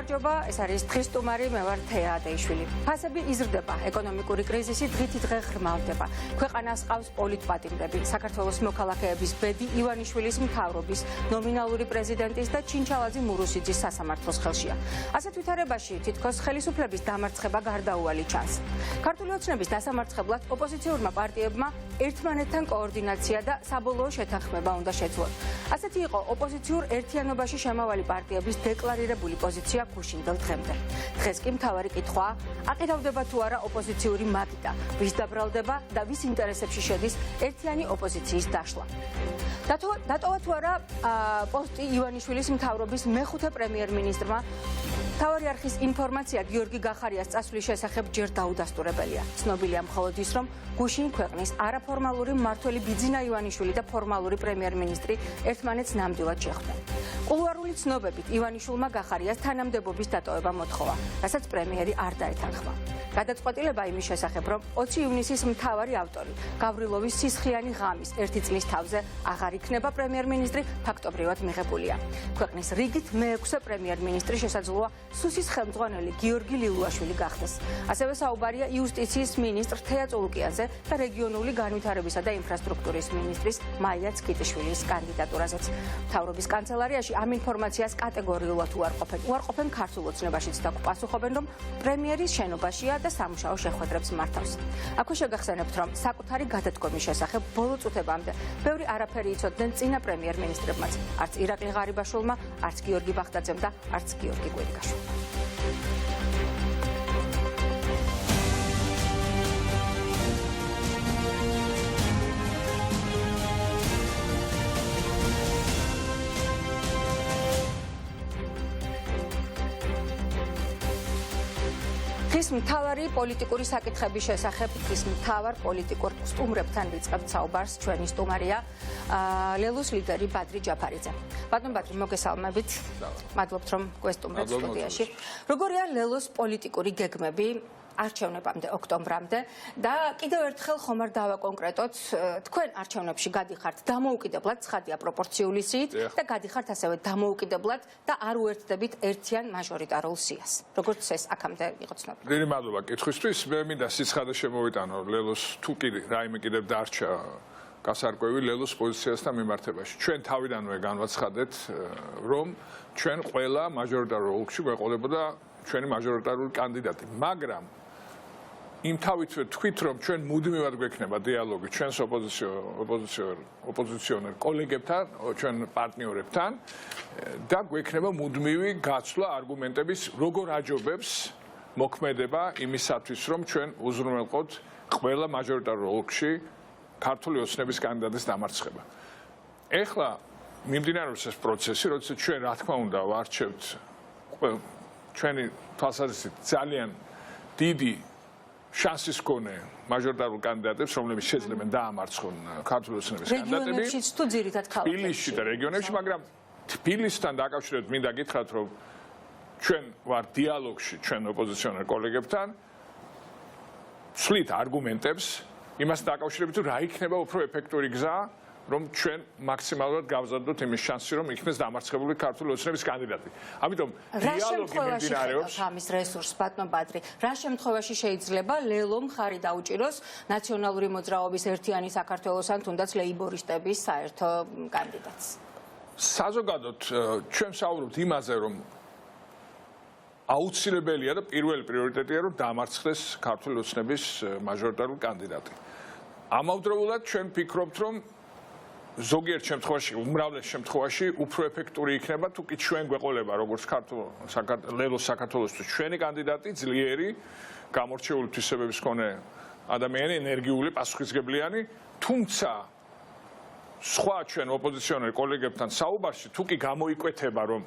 გამარჯობა, ეს არის დღის სტუმარი, მე ვარ თეადეიშვილი. ფასები იზრდება, ეკონომიკური კრიზისი დღითი დღე ღრმავდება. ქვეყანას ყავს პოლიტპატიმრები, საქართველოს მოქალაქეების ბედი ივანიშვილის მთავრობის, ნომინალური პრეზიდენტის და ჩინჩალაძე მურუსიძის სასამართლოს ხელშია. ასეთ ვითარებაში თითქოს ხელისუფლების დამარცხება გარდაუვალი ჩანს. ქართული ოცნების დასამარცხებლად ოპოზიციურმა პარტიებმა ერთმანეთთან koordinatsiya და საბოლოო შეთანხმება უნდა შეძლონ. ასეთი იყო ოპოზიციურ ერთიანობაში შემავალი პარტიების დეკლარირებული პოზიცია გუშინდელ დღემდე. დღეს კი მთავარი კითხვაა, აყირავდება თუ არა ოპოზიციური მაგიდა, ვის დაბრალდება და ვის ინტერესებში შედის ერთიანი ოპოზიციის დაშლა. დატოვა თუ არა პოსტი ივანიშვილის მთავრობის მეხუთე პრემიერ-მინისტრმა. მთავარი არხის ინფორმაცია გიორგი გახარიას წასვლის შესახებ ჯერ დაუდასტურებელია. ცნობილია მხოლოდ ის, რომ გუშინ ქვეყნის არაფორმალური მმართველი ბიძინა ივანიშვილი და ფორმალური პრემიერ-მინისტრი ერთმანეთს ნამდვილად შეხვდნენ. კულუარული ცნობებით ივანიშვილმა გახარიას თანამდებობის დატოვება მოთხოვა, რასაც პრემიერი არ დაეთანხმა. გადაწყვეტილება იმის შესახებ, რომ 20 ივნისის მთავარი ავტორი გავრილოვის სისხლიანი ღამის ერთი წლის თავზე აღარ იქნება პრემიერ-მინისტრი, ფაქტობრივად მიღებულია. ქვეყნის რიგით მე-6 პრემიერ-მინისტრი შესაძლოა სუსის ხელმძღვანელი გიორგი ლიულაშვილი გახდეს. ასევე საუბარია იუსტიციის მინისტრ თეა წულუკიანზე და რეგიონული განვითარებისა და ინფრასტრუქტურის მინისტრის მაია ცკიტიშვილის კანდიდატურაზეც. მთავრობის კანცელარიაში ამ ინფორმაციას კატეგორიულად უარყოფენ ქართულ ოცნებაშიც და პასუხობენ, რომ პრემიერის შენობაშია და სამუშაო შეხვედრებს მართავს. აქვე შეგახსენებთ, რომ საკუთარი გადადგომის შესახებ ბოლო წუთებამდე ბევრი არაფერი იცოდნენ წინა პრემიერ-მინისტრებმაც, არც ირაკლი ღარიბაშვილმა, არც გიორგი ბახტაძემ და არც გიორგი კვირიკაშვილმა. დღის მთავარი პოლიტიკური საკითხების შესახებ დღის მთავარ პოლიტიკურ სტუმრებთან ვიწყებთ საუბარს. ჩვენი სტუმარია ლელოს ლიდერი ბადრი ჯაფარიძე. ბატონ ბადრი, მოგესალმებით. მადლობთ, რომ გვესტუმრეთ სტუდიაში. როგორია ლელოს პოლიტიკური გეგმები არჩევნებამდე, ოქტომბრამდე და კიდევ ერთხელ ხომ არ დავაკონკრეტოთ, თქვენ არჩევნებში გადიხართ დამოუკიდებლად, ცხადია პროპორციული სიით და გადიხართ ასევე დამოუკიდებლად და არ უერთდებით ერთიან მაჟორიტარულ სიას. როგორც ეს აქამდე იყო ცნობილი. დიდი მადლობა კითხვისთვის. მე მინდა სიცხადე შემოვიტანო ლელოს თუ კი რაიმე კიდევ დარჩა გასარკვევი ლელოს პოზიციასთან მიმართებაში. ჩვენ თავიდანვე განვაცხადეთ, რომ ჩვენ ყველა მაჟორიტარულ ოლქში გვეყოლებოდა ჩვენი მაჟორიტარული კანდიდატი, მაგრამ იმთავითვე თქვით, რომ ჩვენ მუდმივად გვექნება დიალოგი ჩვენს ოპოზიციონერ კოლეგებთან, ჩვენ პარტნიორებთან და გვექნება მუდმივი გაცვლა არგუმენტების, როგორ აჯობებს მოქმედება იმისათვის, რომ ჩვენ უზრუნველყოთ ყველა მაჟორიტარულ ოლქში ქართული ოცნების კანდიდატის დამარცხება. ეხლა მიმდინარეობს ეს პროცესი, როდესაც ჩვენ რა თქმა უნდა ვარჩევთ ჩვენი თვალსაზრისით ძალიან დიდი შანსის მქონე მაჟორიტარულ კანდიდატებს, რომლებიც შეძლებენ დაამარცხონ ქართული ოცნების კანდიდატები. რეგიონებშიც თუ ძირითად ქალაქებში. თბილისში და რეგიონებში, მაგრამ თბილისთან დაკავშირებით მინდა გითხრათ, რომ ჩვენ ვარ დიალოგში ჩვენ ოპოზიციონერ კოლეგებთან, ვსვლით არგუმენტებს იმას დაკავშირებით, თუ რა იქნება უფრო ეფექტური გზა, რომ ჩვენ მაქსიმალურად გავზადოთ იმის შანსი, რომ იქნეს დამარცხებული ქართული ოცნების კანდიდატი. ამიტომ დიალოგი მიმდინარეობს. ამის რესურს ბატონ ბადრი, რა შემთხვევაში შეიძლება ლელო მხარი დაუჭიროს ნაციონალური მოძრაობის ერთიანი საქართველოსთან თუნდაც ლეიბორისტების საერთო კანდიდატს? საზოგადოდ ჩვენ ვსაუბრობთ იმაზე, რომ აუცილებელია და პირველი პრიორიტეტია, რომ დამარცხდეს ქართული ოცნების მაჟორიტარული კანდიდატი. ამავდროულად ჩვენ ვფიქრობთ, რომ ზოგიერთ შემთხვევაში, უმრავლეს შემთხვევაში უფრო ეფექტური იქნება, თუ კი ჩვენ გვეყოლება როგორც ლელოს საქართველოსთვის ჩვენი კანდიდატი, ძლიერი, გამორჩეული თვისებების მქონე ადამიანი, ენერგიული, პასუხისმგებლიანი, თუმცა სხვა ჩვენ ოპოზიციონერ კოლეგებთან საუბარში, თუ კი გამოიკვეთება, რომ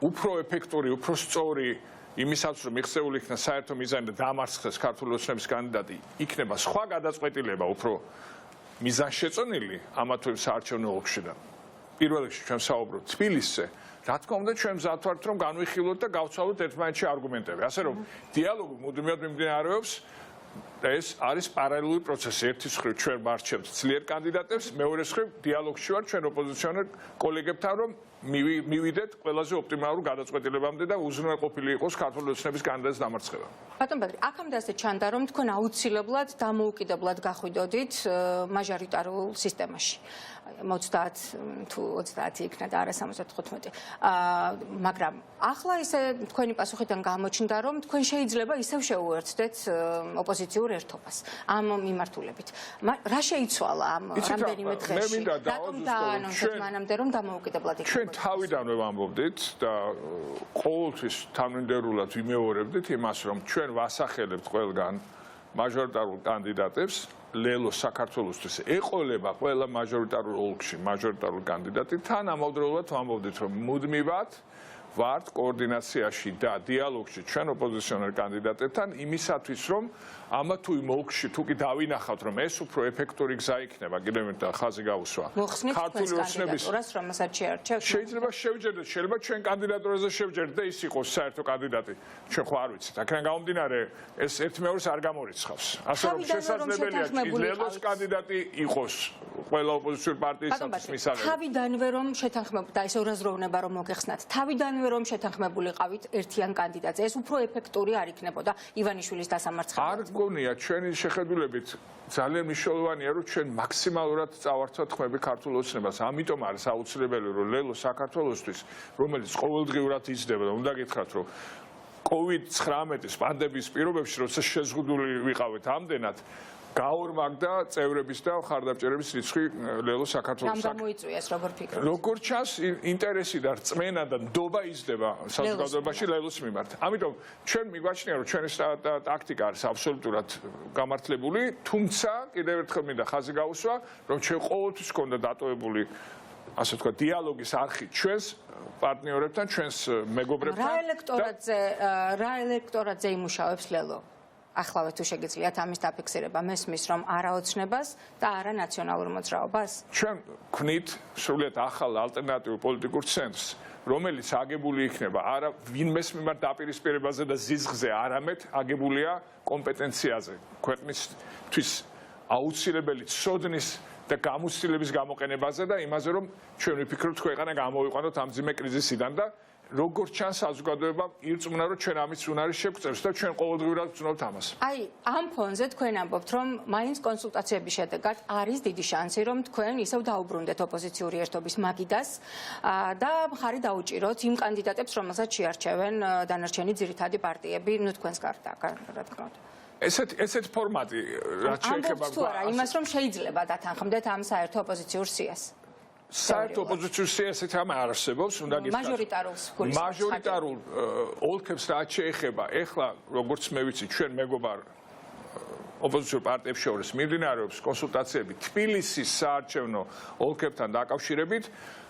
უფრო ეფექტური, უფრო სწორი იმისაც, რომ მიღწეული იქნა საერთო მიზანი და დამარცხდეს ქართული ოცნების კანდიდატი, იქნება სხვა გადაწყვეტილება უფრო მიზანშეწონილი ამათვე საარჩევნო ოლქშიდან. პირველ რიგში ჩვენ საუბრობთ თბილისზე, რა თქმა უნდა ჩვენ მზად ვართ, რომ განვიხილოთ და გავცვალოთ ერთმანეთში არგუმენტები. ასე რომ დიალოგი მუდმივად მიმდინარეობს, ეს არის პარალელური პროცესი. ერთის მხრივ ჩვენ მარჩევთ ძლიერ კანდიდატებს, მეორეს მხრივ დიალოგში ვარ ჩვენ ოპოზიციონერ კოლეგებთან, რომ მივიდეთ ყველაზე ოპტიმალურ გადაწყვეტილებამდე და უზრუნველყოფილი იყოს ქართული ოცნების კანდიდატის დამარცხება. ბატონ ბადრი, აქამდე ასე ჩანდა, რომ თქვენ აუცილებლად დამოუკიდებლად გახვიდოდით მაჟორიტარულ სისტემაში. 30 თუ 30 იქნა და არა 75. მაგრამ ახლა ისე თქვენი პასუხიდან გამოჩნდა, რომ თქვენ შეიძლება ისევ შეუერთდეთ ოპოზიციურ ერთობას ამ მიმართულებით. რა შეიცვალა ამ რამდენიმე დღეში? რატომ დაანონსეთ მანამდე, რომ დამოუკიდებლად იქნება? ჩვენ თავიდანვე ვამბობდით და ყოველთვის თანმიმდევრულად ვიმეორებდით იმას, რომ ჩვენ ვასახელებთ ყველგან მაჟორიტარულ კანდიდატებს. ლელო საქართველოსთვის ეყოლება ყველა მაჟორიტარულ ოლქში მაჟორიტარულ კანდიდატი. თან ამავდროულად ვამბობდით, რომ მუდმივად ვართ კოორდინაციაში და დიალოგში ჩვენ ოპოზიციონერ კანდიდატებთან იმისათვის, რომ ამა თუ იმ ოლქში თუ კი დავინახავთ, რომ ეს უფრო ეფექტური გზა იქნება, კიდევ ერთხელ ხაზი გავუსვა. ქართული ოცნების რომელსაც შეარჩევთ. შეიძლება შევჯერდეთ, შეიძლება ჩვენ კანდიდატურაზე შევჯერდეთ და ის იყოს საერთო კანდიდატი. ჩვენ ხო არ ვიცით. აქედან გამომდინარე, ეს ერთმეორეს არ გამორიცხავს. ასე რომ შესაძლებელია ლელოს კანდიდატი იყოს ყველა ოპოზიციური პარტიისათვის მისაღები. თავიდანვე რომ შეთანხმებთ და ეს ორაზროვნება რომ მოგეხსნათ, თავიდანვე რომ შეთანხმებულიყავით ერთიან კანდიდატზე, ეს უფრო ეფექტური არ იქნებოდა ივანიშვილის დასამარცხებლად. გონია ჩვენი შეხედულებით ძალიან მნიშვნელოვანია რომ ჩვენ მაქსიმალურად წავართვათ ხმები ქართულ ოცნებას. ამიტომ არის აუცილებელი რომ ლელო საქართველოსთვის, რომელიც ყოველდღიურად იზრდება და უნდა გითხრათ რომ COVID-19 პანდემიის პირობებში როცა შეზღუდული ვიყავით ამდენად გაორმაგდა წევრების და ხარდამჭერების რიცხვი ლელო საქართველოს. რამ გამოიწვიეს როგორ ფიქრობთ? როგორ ჩანს ინტერესი და რწმენა და ნდობა იზრდება საზოგადოებაში ლელოს მიმართ. ამიტომ ჩვენ მიგვაჩნია რომ ჩვენი ტაქტიკა არის აბსოლუტურად გამართლებული, თუმცა კიდევ ერთხელ მინდა ხაზი გავუსვა, რომ ჩვენ ყოველთვის გქონდა დატოვებული ასე ვთქვათ დიალოგის არხი ჩვენს პარტნიორებთან, ჩვენს მეგობრებთან. რა ელექტორატზე იმუშავებს ლელო? ახლავე თუ შეგიძლიათ ამის დაფიქსირება, მესმის რომ არაოცნებას და არა ნაციონალურ მოძრაობას? ჩვენ გვქნით სრულიად ახალ ალტერნატიულ პოლიტიკურ ცენტრს, რომელიც აგებული იქნება არა ვინმეს მიმართ დაპირისპირებაზე და ზიზღზე, არამედ აგებულია კომპეტენციაზე, ქვეყნისთვის აუცილებელი ცოდნის და გამოცდილების გამოყენებაზე და იმაზე, რომ ჩვენ ვიფიქროთ ქვეყანა გამოვიყვანოთ ამ ძიმე კრიზისიდან და როგორც ჩანს საზოგადოება ირწმუნა რომ ჩვენ ამის უნარი შევწევს და ჩვენ ყოველდღიურად ვწნობთ ამას. აი, ამ ფონზე თქვენ ამბობთ, რომ მაინც კონსულტაციების შედეგად არის დიდი შანსი, რომ თქვენ ისევ დაუბრუნდეთ ოპოზიციური ერთობის მაგიდას და მხარი დაუჭიროთ იმ კანდიდატებს, რომელსაც შეარჩევენ დანარჩენი ძირითადი პარტიები, ნუ თქვენს გარდა, რა თქმა უნდა. ესეთ ფორმატი რაც შეეხება იმას, რომ შეიძლება დათანხმდეთ ამ საერთო ოპოზიციურ სიას. საერთო ოპოზიციურ სიასეთ ამ არ არსებობს, უნდა გითხრათ. მაჟორიტარულ ოლქებს რაც შეეხება, ეხლა როგორც მე ვიცი, ჩვენ მეგობარ ოპოზიციურ პარტიებს შორის მიმდინარეობს კონსულტაციები თბილისის საარჩევნო ოლქებთან დაკავშირებით.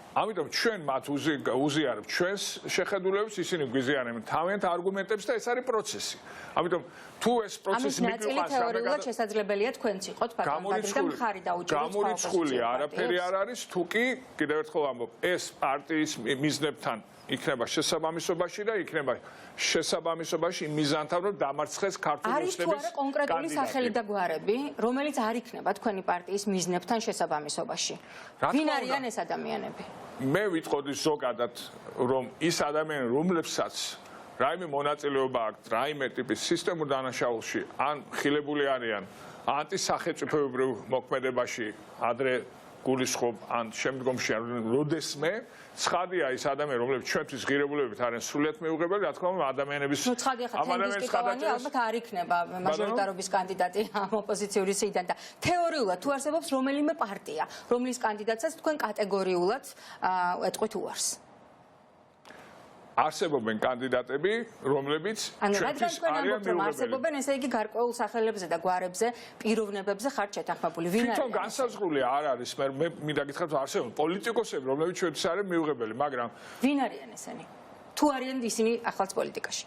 ამიტომ ჩვენ მათ უზიარებთ ჩვენს შეხედულებას, ისინი გვიზიარებენ თავიანთ არგუმენტებს და ეს არის პროცესი. ამიტომ თუ ეს პროცესი მიგვიყვანს, თეორიულად შესაძლებელია თქვენც იყოთ პარტიები და მხარი დაუჭიროთ. გამორიცხული არაფერი არ არის, თუ კი კიდევ ერთხელ ამბობ, ეს პარტიის მიზნებთან იქნება შესაბამისობაში და იქნება შესაბამისობაში მიზანთან რომ დამარცხეს ქართული ოცნების კანდიდატი. არის თუ არა კონკრეტული სახელი და გვარები, რომელიც არ იქნება თქვენი პარტიის მიზნებთან შესაბამისობაში? ვინ არიან ეს ადამიანები? მე ვიტყოდი ზოგადად რომ ის ადამიანები რომლებსაც რაიმე მონაწილეობა აქვს რაიმე ტიპის სისტემურ დანაშაულში ან ხილებული არიან ანტისახელმწიფოებრივ მოქმედებაში ადრე გულისხმობ ან შემდგომში როდესმე ცხადია ის ადამიანები რომლებიც ჩვენთვის ღირებულებებით არიან სრულიად მიუღებელი რა თქმა უნდა ადამიანების ალბათ არ იქნება მაჟორიტარობის კანდიდატი ამ ოპოზიციური სიიდან და თეორიულად თუ არსებობს რომელიმე პარტია რომლის კანდიდატსაც თქვენ კატეგორიულად ეტყვით უარს არსებობენ კანდიდატები, რომლებიც ჩვენთვის არიან მიუღებელი. არსებობენ, ესე იგი გარკვეულ სახელებზე და გვარებზე, პიროვნებებზე ხართ შეთანხმებული. ვინ არის? თვითონ განსაზღვრული არ არის, მე მინდა გითხრათ, არსებობენ პოლიტიკოსები, რომლებიც ჩვენთვის არიან მიუღებელი, მაგრამ ვინ არიან ესენი? თუ არიან ისინი ახლაც პოლიტიკაში?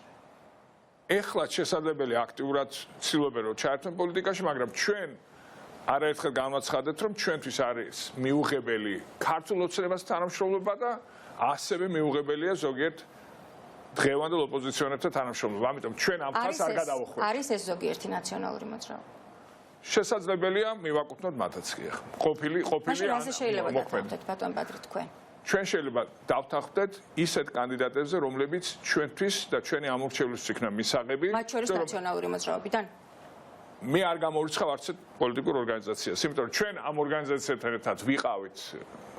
ეხლა შესაძლებელი აქტიურად ცდილობენ რომ ჩაერთონ პოლიტიკაში, მაგრამ ჩვენ არაერთხელ განაცხადეთ, რომ ჩვენთვის არის მიუღებელი ქართულ ოცნებას თანამშრომლობა და ასევე მიუღებელია ზოგიერთ დღევანდელ ოპოზიციონერთა თანამშრომლობა. ამიტომ ჩვენ ამ ხაზს არ გადავახვევთ. არის ეს ზოგიერთი ნაციონალური მოძრაობა. შესაძლებელია მივაკუთვნოთ მათაც კი ახლა. ყოფილი რაზე შეიძლება დავთანხმდეთ ბატონ ბადრი თქვენ? ჩვენ შეიძლება დავთანხმდეთ ისეთ კანდიდატებზე, რომლებიც ჩვენთვის და ჩვენი ამორჩევლისთვის იქნება მისაღები. მათ შორის ნაციონალური მოძრაობიდან? მე არ გამორიცხავ არც პოლიტიკურ ორგანიზაციას, იმიტომ რომ ჩვენ ამ ორგანიზაციასთან ერთად ვიყავით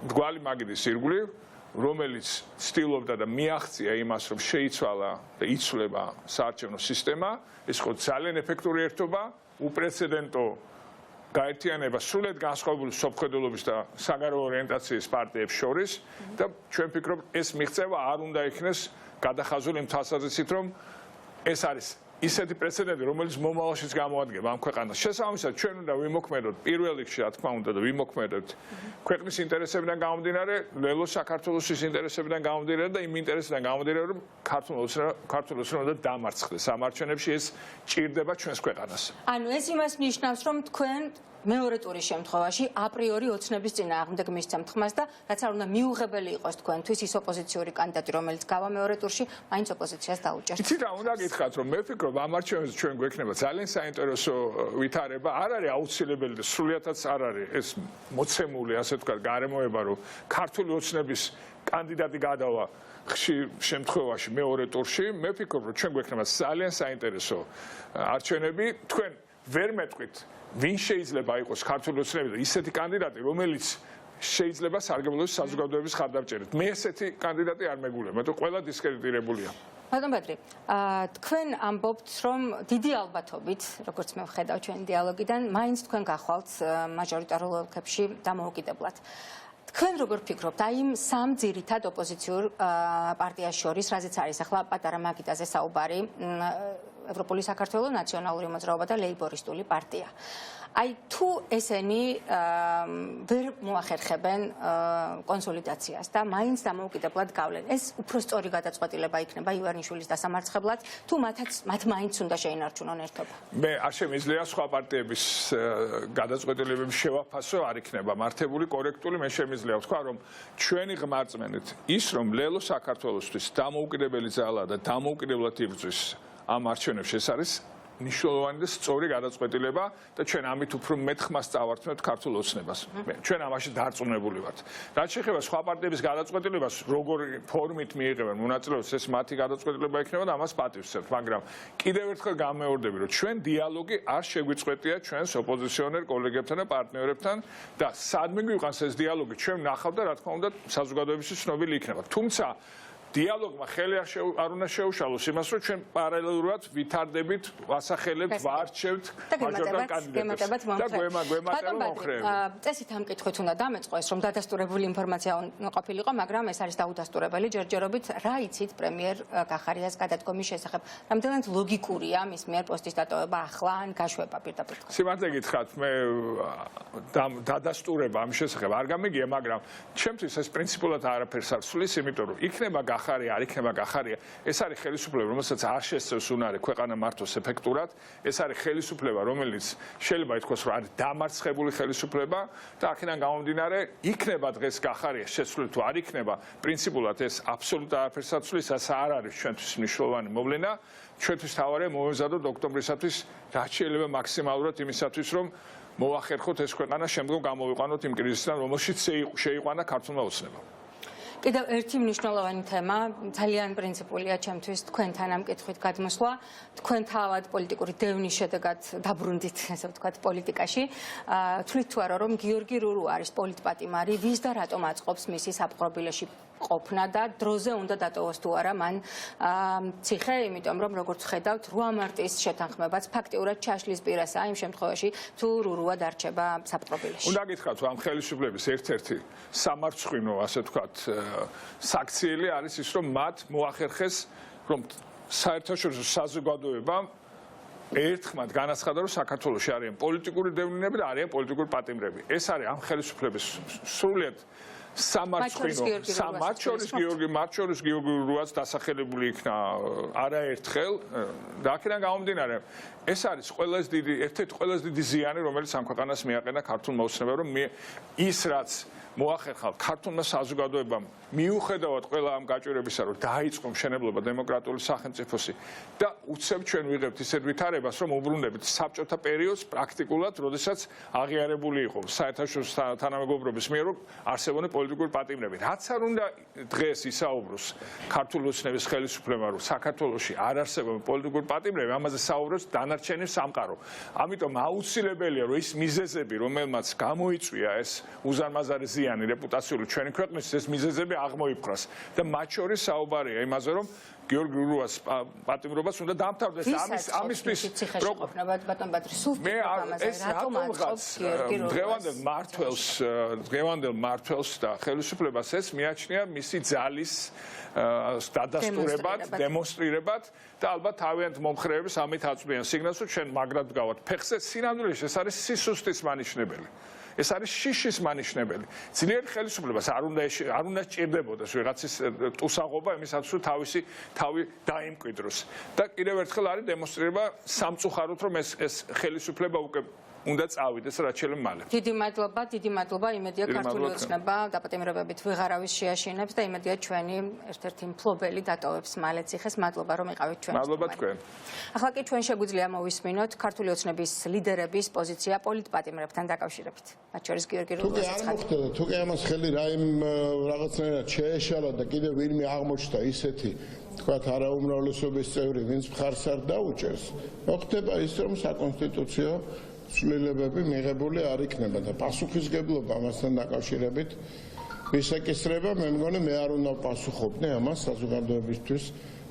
მრგვალი მაგიდის ირგვლივ, რომელიც ცდილობდა და მიაღწია იმას, რომ შეიცვალა და იცვლება საარჩევნო სისტემა, ეს იყო ძალიან ეფექტური ერთობა, უპრეცედენტო გაერთიანება სრულად განსხვავებული სოფხედულობის და საგარეო ორიენტაციის პარტიებს შორის და ჩვენ ვფიქრობთ, ეს მიღწევა არ უნდა იქნეს გადახაზული იმ თვალსაზრისით, რომ ეს არის ისეთი პრეცედენტი, რომელიც მომავალშიც გამოადგება ამ ქვეყანას. შესაბამისად, ჩვენ უნდა ვიმოქმედოთ პირველ რიგში, რა თქმა უნდა, და ვიმოქმედოთ ქვეყნის ინტერესებიდან გამომდინარე, ლელო საქართველოს ინტერესებიდან გამომდინარე და იმ ინტერესებიდან გამომდინარე, რომ ქართული ოცნება უნდა დამარცხდეს ამ არჩევნებში, ეს ჭირდება ჩვენს ქვეყანას. ანუ ეს იმას ნიშნავს, რომ თქვენ მეორე ტურის შემთხვევაში აპრიორი ოცნების წინააღმდეგ მისცემთ ხმას და რაც არ უნდა მიუღებელი იყოს თქვენთვის ის ოპოზიციური კანდიდატი, რომელიც გავა მეორე ტურში, მაინც ოპოზიციას დაუჭერთ. იცით რა უნდა გითხრათ, რომ მე ვფიქრობ ამ არჩევნებზე ჩვენ გვექნება ძალიან საინტერესო ვითარება. არ არის აუცილებელი და სრულიადაც არ არის ეს მოცემული, ასე ვთქვათ, გარემოება, რომ ქართული ოცნების კანდიდატი გადავა ხშირ შემთხვევაში მეორე ტურში. მე ვფიქრობ, რომ ჩვენ გვექნება ძალიან საინტერესო არჩევნები. თქვენ ვერ მეტყვით ვინ შეიძლება იყოს ქართული ოცნები და ისეთი კანდიდატი, რომელიც შეიძლება სარგებლობის საზოგადოების ხარდამჭერით. მე ესეთი კანდიდატი არ მეგულებ, მეტყვი ყველა დისკრედიტირებულია. ბატონ ბადრი, თქვენ ამბობთ, რომ დიდი ალბათობით, როგორც მე ვხედავ ჩვენი დიალოგიდან, მაინც თქვენ გახვალთ მაჟორიტარულ ოლქებში დამოუკიდებლად. თქვენ როგორ ფიქრობთ, აი იმ სამ ძირითად ოპოზიციურ პარტიას შორის, რაზეც არის ახლა პატარა მაგიდაზე საუბარი, ევროპული საქართველოს ნაციონალური მოძრაობა და ლეიბორისტული პარტია. აი თუ ესენი ვერ მოახერხებენ კონსოლიდაციას და მაინც დამოუკიდებლად გავლენ, ეს უფრო სწორი გადაწყვეტილება იქნება ივანიშვილის დასამარცხებლად, თუ მათ მაინც უნდა შეინარჩუნონ ერთობა. მე არ შემიძლია სხვა პარტიების გადაწყვეტილებების შევაფასო არ იქნება მართებული, კორექტული, მე შემიძლია ვთქვა, რომ ჩვენი ღმერთმენით ის, რომ ლელო საქართველოსთვის დამოუკიდებელი ძალა და დამოუკიდებლად იბრძვის ამ არჩევნებში, ეს არის მნიშვნელოვანი და სწორი გადაწყვეტილება და ჩვენ ამით უფრო მეტ ხმას წავართმევთ ქართულ ოცნებას. ჩვენ ამაში დარწმუნებული ვართ. რაც შეეხება სხვა პარტიების გადაწყვეტილებას, როგორი ფორმით მიიღებენ მონაწილეობას, ეს მათი გადაწყვეტილება იქნება და ამას პატივს ვსევთ, მაგრამ კიდევ ერთხელ გამეორდები, რომ ჩვენ დიალოგი არ შეგვიწყვეტია ჩვენს ოპოზიციონერ კოლეგებთან და პარტნიორებთან და სადმე გვიყვანს ეს დიალოგი, ჩვენ ვნახავთ და რა თქმა უნდა საზოგადოებისთვის ცნობილი იქნება. თუმცა დიალოგმა ხელი არ უნდა შეუშალოს იმას, რომ ჩვენ პარალელურად ვითარდებით, ვასახელებთ, ვარჩევთ მაჟორიტარ კანდიდატებს და გვემატება მომხრეები. წესით ამ კითხვით უნდა დამეწყო ეს, რომ დადასტურებული ინფორმაცია ყოფილიყო, მაგრამ ეს არის დაუდასტურებელი ჯერჯერობით. რა იცით პრემიერ გახარიას გადადგომის შესახებ? რამდენად ლოგიკურია მის მიერ პოსტის დატოვება ახლა ან გაშვება პირდაპირ? სიმართლე გითხრათ, მე დადასტურება ამ შესახებ არ გამიგია, მაგრამ ჩემთვის ეს პრინციპულად არაფერს არ ცვლის, იმიტომ რომ იქნება არ იქნება გახარია. ეს არის ხელისუფლება, რომელსაც არ შესწევს უნარი ქვეყანა მართოს ეფექტურად. ეს არის ხელისუფლება, რომელიც შეიძლება ითქვას, რომ არის დამარცხებული ხელისუფლება და აქედან გამომდინარე, იქნება დღეს გახარია შეცვლილი თუ არ იქნება, პრინციპულად ეს აბსოლუტურად არაფერს არ ცვლის, ეს არ არის ჩვენთვის მნიშვნელოვანი მოვლენა. ჩვენთვის მთავარია მოვეზადოთ ოქტომბრისათვის რაც შეიძლება მაქსიმალურად იმისათვის, რომ მოახერხოთ ეს ქვეყანა შემდგომ გამოვიყვანოთ იმ კრიზისიდან, რომელშიც შეიყვანა ქართულმა ოცნებამ. კიდევ ერთი მნიშვნელოვანი თემა, ძალიან პრინციპულია ჩემთვის თქვენთან ამ კითხვით გადმოსვლა, თქვენ თავად პოლიტიკური დევნის შედეგად დაბრუნდით, ასე ვთქვათ, პოლიტიკაში. თვლით თუ არა, რომ გიორგი რურუ არის პოლიტპატიმარი, ვის და რატომ აწყობს მისი საპყრობილეში ყოფნა და დროზე უნდა დატოვოს თუ არა მან ციხე, იმიტომ რომ როგორც ხედავთ, 8 მარტის შეთანხმებაც ფაქტიურად ჩაშლის პირასაა იმ შემთხვევაში, თუ რურუა დარჩება საპყრობილეში. უნდა გითხრათ, ამ ხელისუფლების ერთ-ერთი სამარცხვინო, ასე ვთქვათ, საქციელი არის ის, რომ მათ მოახერხეს, რომ საერთაშორისო საზოგადოებამ ერთხმად განაცხადა, რომ საქართველოში არიან პოლიტიკური დევნილები და არიან პოლიტიკური პატიმრები. ეს არის ამ ხელისუფლების სრულიად სამარცხვინო, მათ შორის გიორგი რუაც დასახელებული იქნა არაერთხელ და აქედან გამომდინარე, ეს არის ერთ-ერთი ყველაზე დიდი ზიანი, რომელიც ამ ქვეყანას მიაყენა ქართულმა ოცნებამ, რომ ის რაც მოახერხა ქართულმა საზოგადოებამ მიუხედავად ყველა ამ გაჭირვებისა, რომ დაიწყო მშენებლობა დემოკრატიული სახელმწიფოსი და უცებ ჩვენ ვიღებთ ისეთ ვითარებას, რომ უბრუნდებით საბჭოთა პერიოდს პრაქტიკულად, როდესაც აღიარებული იყო საერთაშორისო თანამეგობრობის მიერ, რომ არსებობენ პოლიტიკური პატიმრები. რაც არ უნდა დღეს ისაუბროს ქართული ოცნების ხელისუფლებამ, რომ საქართველოში არ არსებობენ პოლიტიკური პატიმრები, ამაზე საუბრობს დანარჩენი სამყარო. ამიტომ აუცილებელია, რომ ის მიზეზები, რომელმაც გამოიწვია ეს უზარმაზარი ზიანი რეპუტაციული ჩვენი ქვეყნის, ეს მიზეზები აღმოიფხვრას და მათ შორის საუბარია იმაზე, რომ გიორგი ურუას პატიმრობას უნდა დამთავრდეს. ამისთვის დღევანდელ მართველს და ხელისუფლებას ეს მიაჩნია მისი ძალის დადასტურებად, დემონსტრირებად და ალბათ თავიანთ მომხრეების ამით აწვდიან სიგნალს, რომ ჩვენ მაგრად გავართ ფეხზე. სინამდვილეში ეს არის სისუსტის მანიშნებელი. ეს არის შიშის მანიშნებელი. ძლიერი ხელისუფლებას არ უნდა სჭირდებოდეს ვიღაცის ტუსაღობა იმისათვის, რომ თავისი თავი დაიმკვიდროს. და კიდევ ერთხელ არის დემონსტრირება სამწუხაროდ, რომ ეს ხელისუფლება უკვე უნდა წავიდეს რაც შეიძლება მალე. დიდი მადლობა, იმედია ქართული ოცნება დაპატიმრებებით ვეღარავის შეაშინებს და იმედია ჩვენი ერთ-ერთი მფლობელი დატოვებს მალე ციხეს. მადლობა რომ იყავით ჩვენ. მადლობა თქვენ. ახლა კი ჩვენ შეგვიძლია მოვისმინოთ ქართული ოცნების ლიდერების პოზიცია პოლიტპატიმრებთან დაკავშირებით. მათ შორის გიორგი რუდოსაც ხდება. თუ კი ამას ხელი რაღაცნაირად შეეშალა და კიდევ ვინმე აღმოჩნდა ისეთი თქვათ არაუმრავლესობის წევრი, ვინც მხარს არ დაუჭერს, მოხდება ის რომ საკონსტიტუციო ცვლილებები მიღებული არ იქნება და პასუხისგებლობა ამასთან დაკავშირებით ვისაკისრება, მე მგონი მე არ უნდა პასუხობდე ამას საზოგადოებისთვის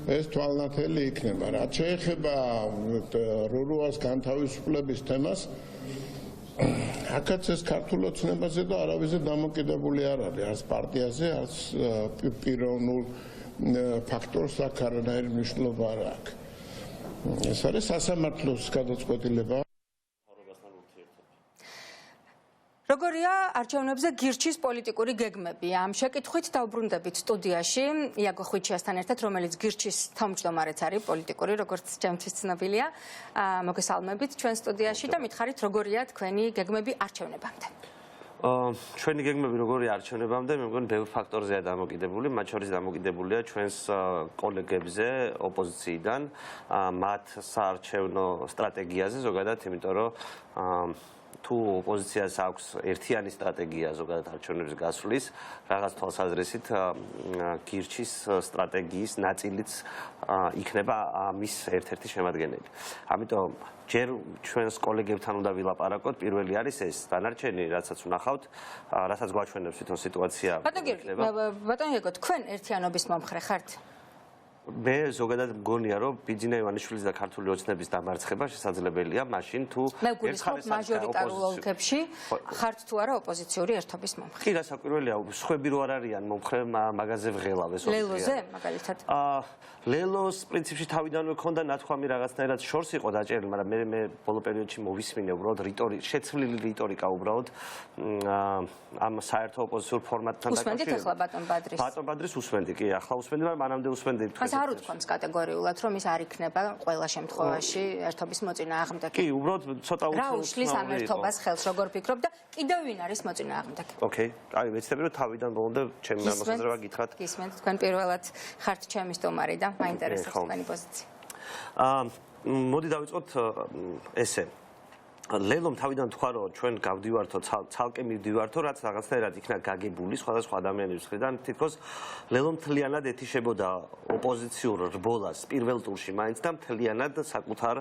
ეს თვალნათელი იქნება. რაც შეეხება რურუას განთავისუფლების თემას, აქაც ეს ქართულ ოცნებაზე და არავის დამოკიდებული არ არის, არც პარტიაზე, არც პიროვნულ ფაქტორს აქ არანაირი მნიშვნელობა არ აქვს. ეს არის სასამართლოს გადაწყვეტილება. როგორია არჩევნებზე გირჩის პოლიტიკური გეგმები? ამ შეკითხვით დავბრუნდებით სტუდიაში იაგო ხვიჩიასთან ერთად, რომელიც გირჩის თავმჯდომარეც არის პოლიტიკური, როგორც ჩემთვის ცნობილია. მოგესალმებით ჩვენ სტუდიაში და მითხარით, როგორია თქვენი გეგმები არჩევნებამდე? ჩვენი გეგმები როგორია არჩევნებამდე, მე მგონი ბევრ ფაქტორზეა დამოკიდებული, მათ შორის დამოკიდებულია ჩვენს კოლეგებზე ოპოზიციიდან, მათ საარჩევნო სტრატეგიაზე ზოგადად, იმიტომ რომ თუ ოპოზიციას აქვს ერთიანი სტრატეგია ზოგადად არჩევნების გასვლის, რაღაც თვალსაზრისით გირჩის სტრატეგიის ნაწილიც იქნება მის ერთ-ერთი შემადგენელი. ამიტომ ჯერ ჩვენს კოლეგებთან უნდა ვილაპარაკოთ, პირველი არის ეს, დანარჩენი, რაცაც ვნახავთ, რასაც გვაჩვენებს თვითონ სიტუაცია. ბატონო იაგო, თქვენ ერთიანობის მომხრე ხართ? მე ზოგადად მგონია, რომ ბიძინა ივანიშვილის და ქართული ოცნების დამარცხება შესაძლებელია, მაშინ თუ ერთხელ მაჟორიტარულ ოლქებში ხართ თუ არა ოპოზიციური ერთობის მომხრე. კი, რასაკვირველია, სხვები რო არ არიან მომხრე, მაგაზე ვღელავ ეს. ლელოზე მაგალითად? ლელოს პრინციპში თავიდანვე ქონდა ნათქვამი რაღაცნაირად შორს იყო დაჭერილი, მაგრამ მე ბოლო პერიოდში მოვისმინე უბრალოდ შეცვლილი რიტორიკა უბრალოდ ამ საერთო ოპოზიციურ ფორმატთან დაკავშირებით. უსმენდით ახლა ბატონ ბადრის? ბატონ ბადრის usვენდი, კი, ახლა usვენდი, მაგრამ მანამდე usვენდი. არ უთქვამს კატეგორიულად, რომ ის არ იქნება ყველა შემთხვევაში ერთობის მოწინააღმდეგე. კი, უბრალოდ ცოტა რა უშლის ამ ერთობას ხელს, როგორ ფიქრობ და კიდევ ვინ არის მოწინააღმდეგე? ოკეი, აი, მეცდები რომ თავიდან ბოლომდე ჩემი მოსაზრება გითხრათ. გისმენთ, თქვენ პირველად ხართ ჩემი სტუმარი და მაინტერესებს თქვენი პოზიცია. მოდი დავიწყოთ ესე. ლელომ თავიდან თქვა, რომ ჩვენ გავდივართო, ცალკე მივდივართო, რაც რაღაცნაირად იქნა გაგებული სხვადასხვა ადამიანების მხრიდან, თითქოს ლელომ მთლიანად ეთიშებოდა ოპოზიციურ რბოლას პირველ ტურში მაინც და მთლიანად საკუთარ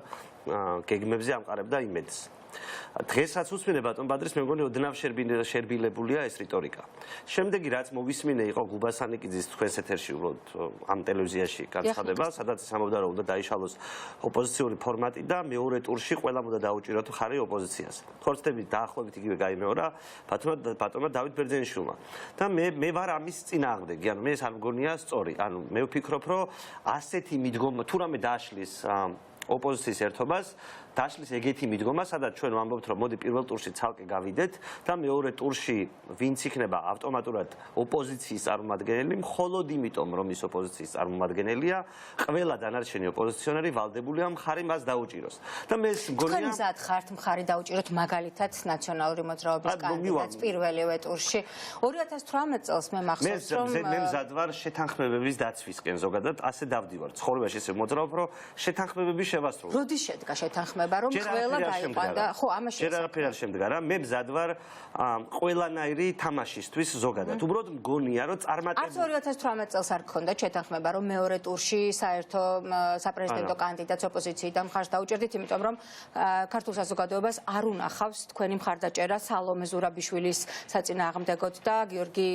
გეგმებზე ამყარებდა იმედს. დღესაც უსმინე ბატონ ბადრის, მე მგონი ოდნავ შერბილებულია ეს რიტორიკა. შემდეგი რაც მოვისმინე იყო გუბასანიკიძის თქვენს ეთერში უბრალოდ ამ ტელევიზიაში განცხადება, სადაც ამბობდა რომ უნდა დაიშალოს ოპოზიციური ფორმატი და მეორე ტურში ყველამ უნდა დაუჭიროთ ხარი ოპოზიციას. ხორცდებით დაახლოებით იგივე გაიმეორა ბატონმა დავით ბერძენიშვილმა. და მე ვარ ამის წინააღმდეგი, ანუ მე ეს არ მგონია სწორი. ანუ მე ვფიქრობ, რომ ასეთი მიდგომა თუ რამე დააშლის ოპოზიციის ერთობას დაშლის ეგეთი მიდგომა, სადაც ჩვენ ვამბობთ, რომ მოდი პირველ ტურში ცალკე გავიდეთ და მეორე ტურში ვინც იქნება ავტომატურად ოპოზიციის წარმომადგენელი, მხოლოდ იმიტომ, რომ ის ოპოზიციის წარმომადგენელია, ყველა დანარჩენი ოპოზიციონერი ვალდებულია მხარი მას დაუჭიროს. და მე მგონია თქვენ მზად ხართ მხარი დაუჭიროთ მაგალითად ნაციონალური მოძრაობის კანდიდატს პირველივე ტურში. 2018 წელს მე მახსოვს, რომ მე მზად ვარ შეთანხმებების დაცვისკენ ზოგადად ასე დავდივარ. ცხოვრებაში ესე მოძრაობ, რომ შეთანხმებები შევასრულო. როდის შედგა შეთანხმება, რომ ყველა გაიყვანდა? ხო, ამაში ჯერ არაფერი არ შემდგა რა. მე მზად ვარ ყველანაირი თამაშისთვის ზოგადად. უბრალოდ მგონია, რომ წარმატებული არც 2018 წელს არ გქონდა შეთანხმება, რომ მეორე ტურში საერთო საპრეზიდენტო კანდიდატს ოპოზიციიდან მხარს დაუჭერდით, იმიტომ რომ ქართულ საზოგადოებას არ უნახავს თქვენი მხარდაჭერა სალომე ზურაბიშვილის საწინააღმდეგოდ და გიორგი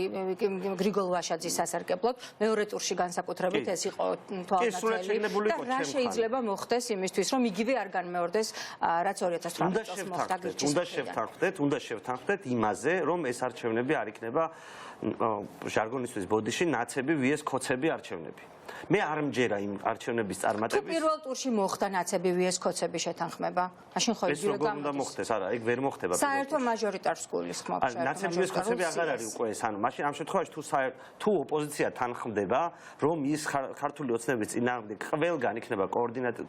გრიგოლ-ვაშაძის სასარგებლოდ. მეორე ტურში განსაკუთრებით ეს იყო თვალსაჩინო და რა შეიძლება მოხდეს იმისთვის, რომ იგივე არ განმეორდეს, რაც 2018 წელს მოხდა გირჩის. უნდა შევთანხმდეთ იმაზე, რომ ეს არჩევნები არ იქნება ჟარგონისთვის ბოდიში ნაცები ვიეს ქოცები არჩევნები. მე არ მჯერა იმ არჩევნების წარმატების. თუ პირველ ტურში მოხდა ნაცები ვიეს ქოცები შეთანხმება, მაშინ ხო ეს როგორ უნდა მოხდეს? არა, ეგ ვერ მოხდება. საერთო მაჟორიტარს გულისხმობ. ნაცები ვიეს ქოცები აღარ არის უკვე ეს. ანუ მაშინ ამ შემთხვევაში თუ ოპოზიცია თანხმდება, რომ ის ქართული ოცნების წინააღმდეგ ყველგან იქნება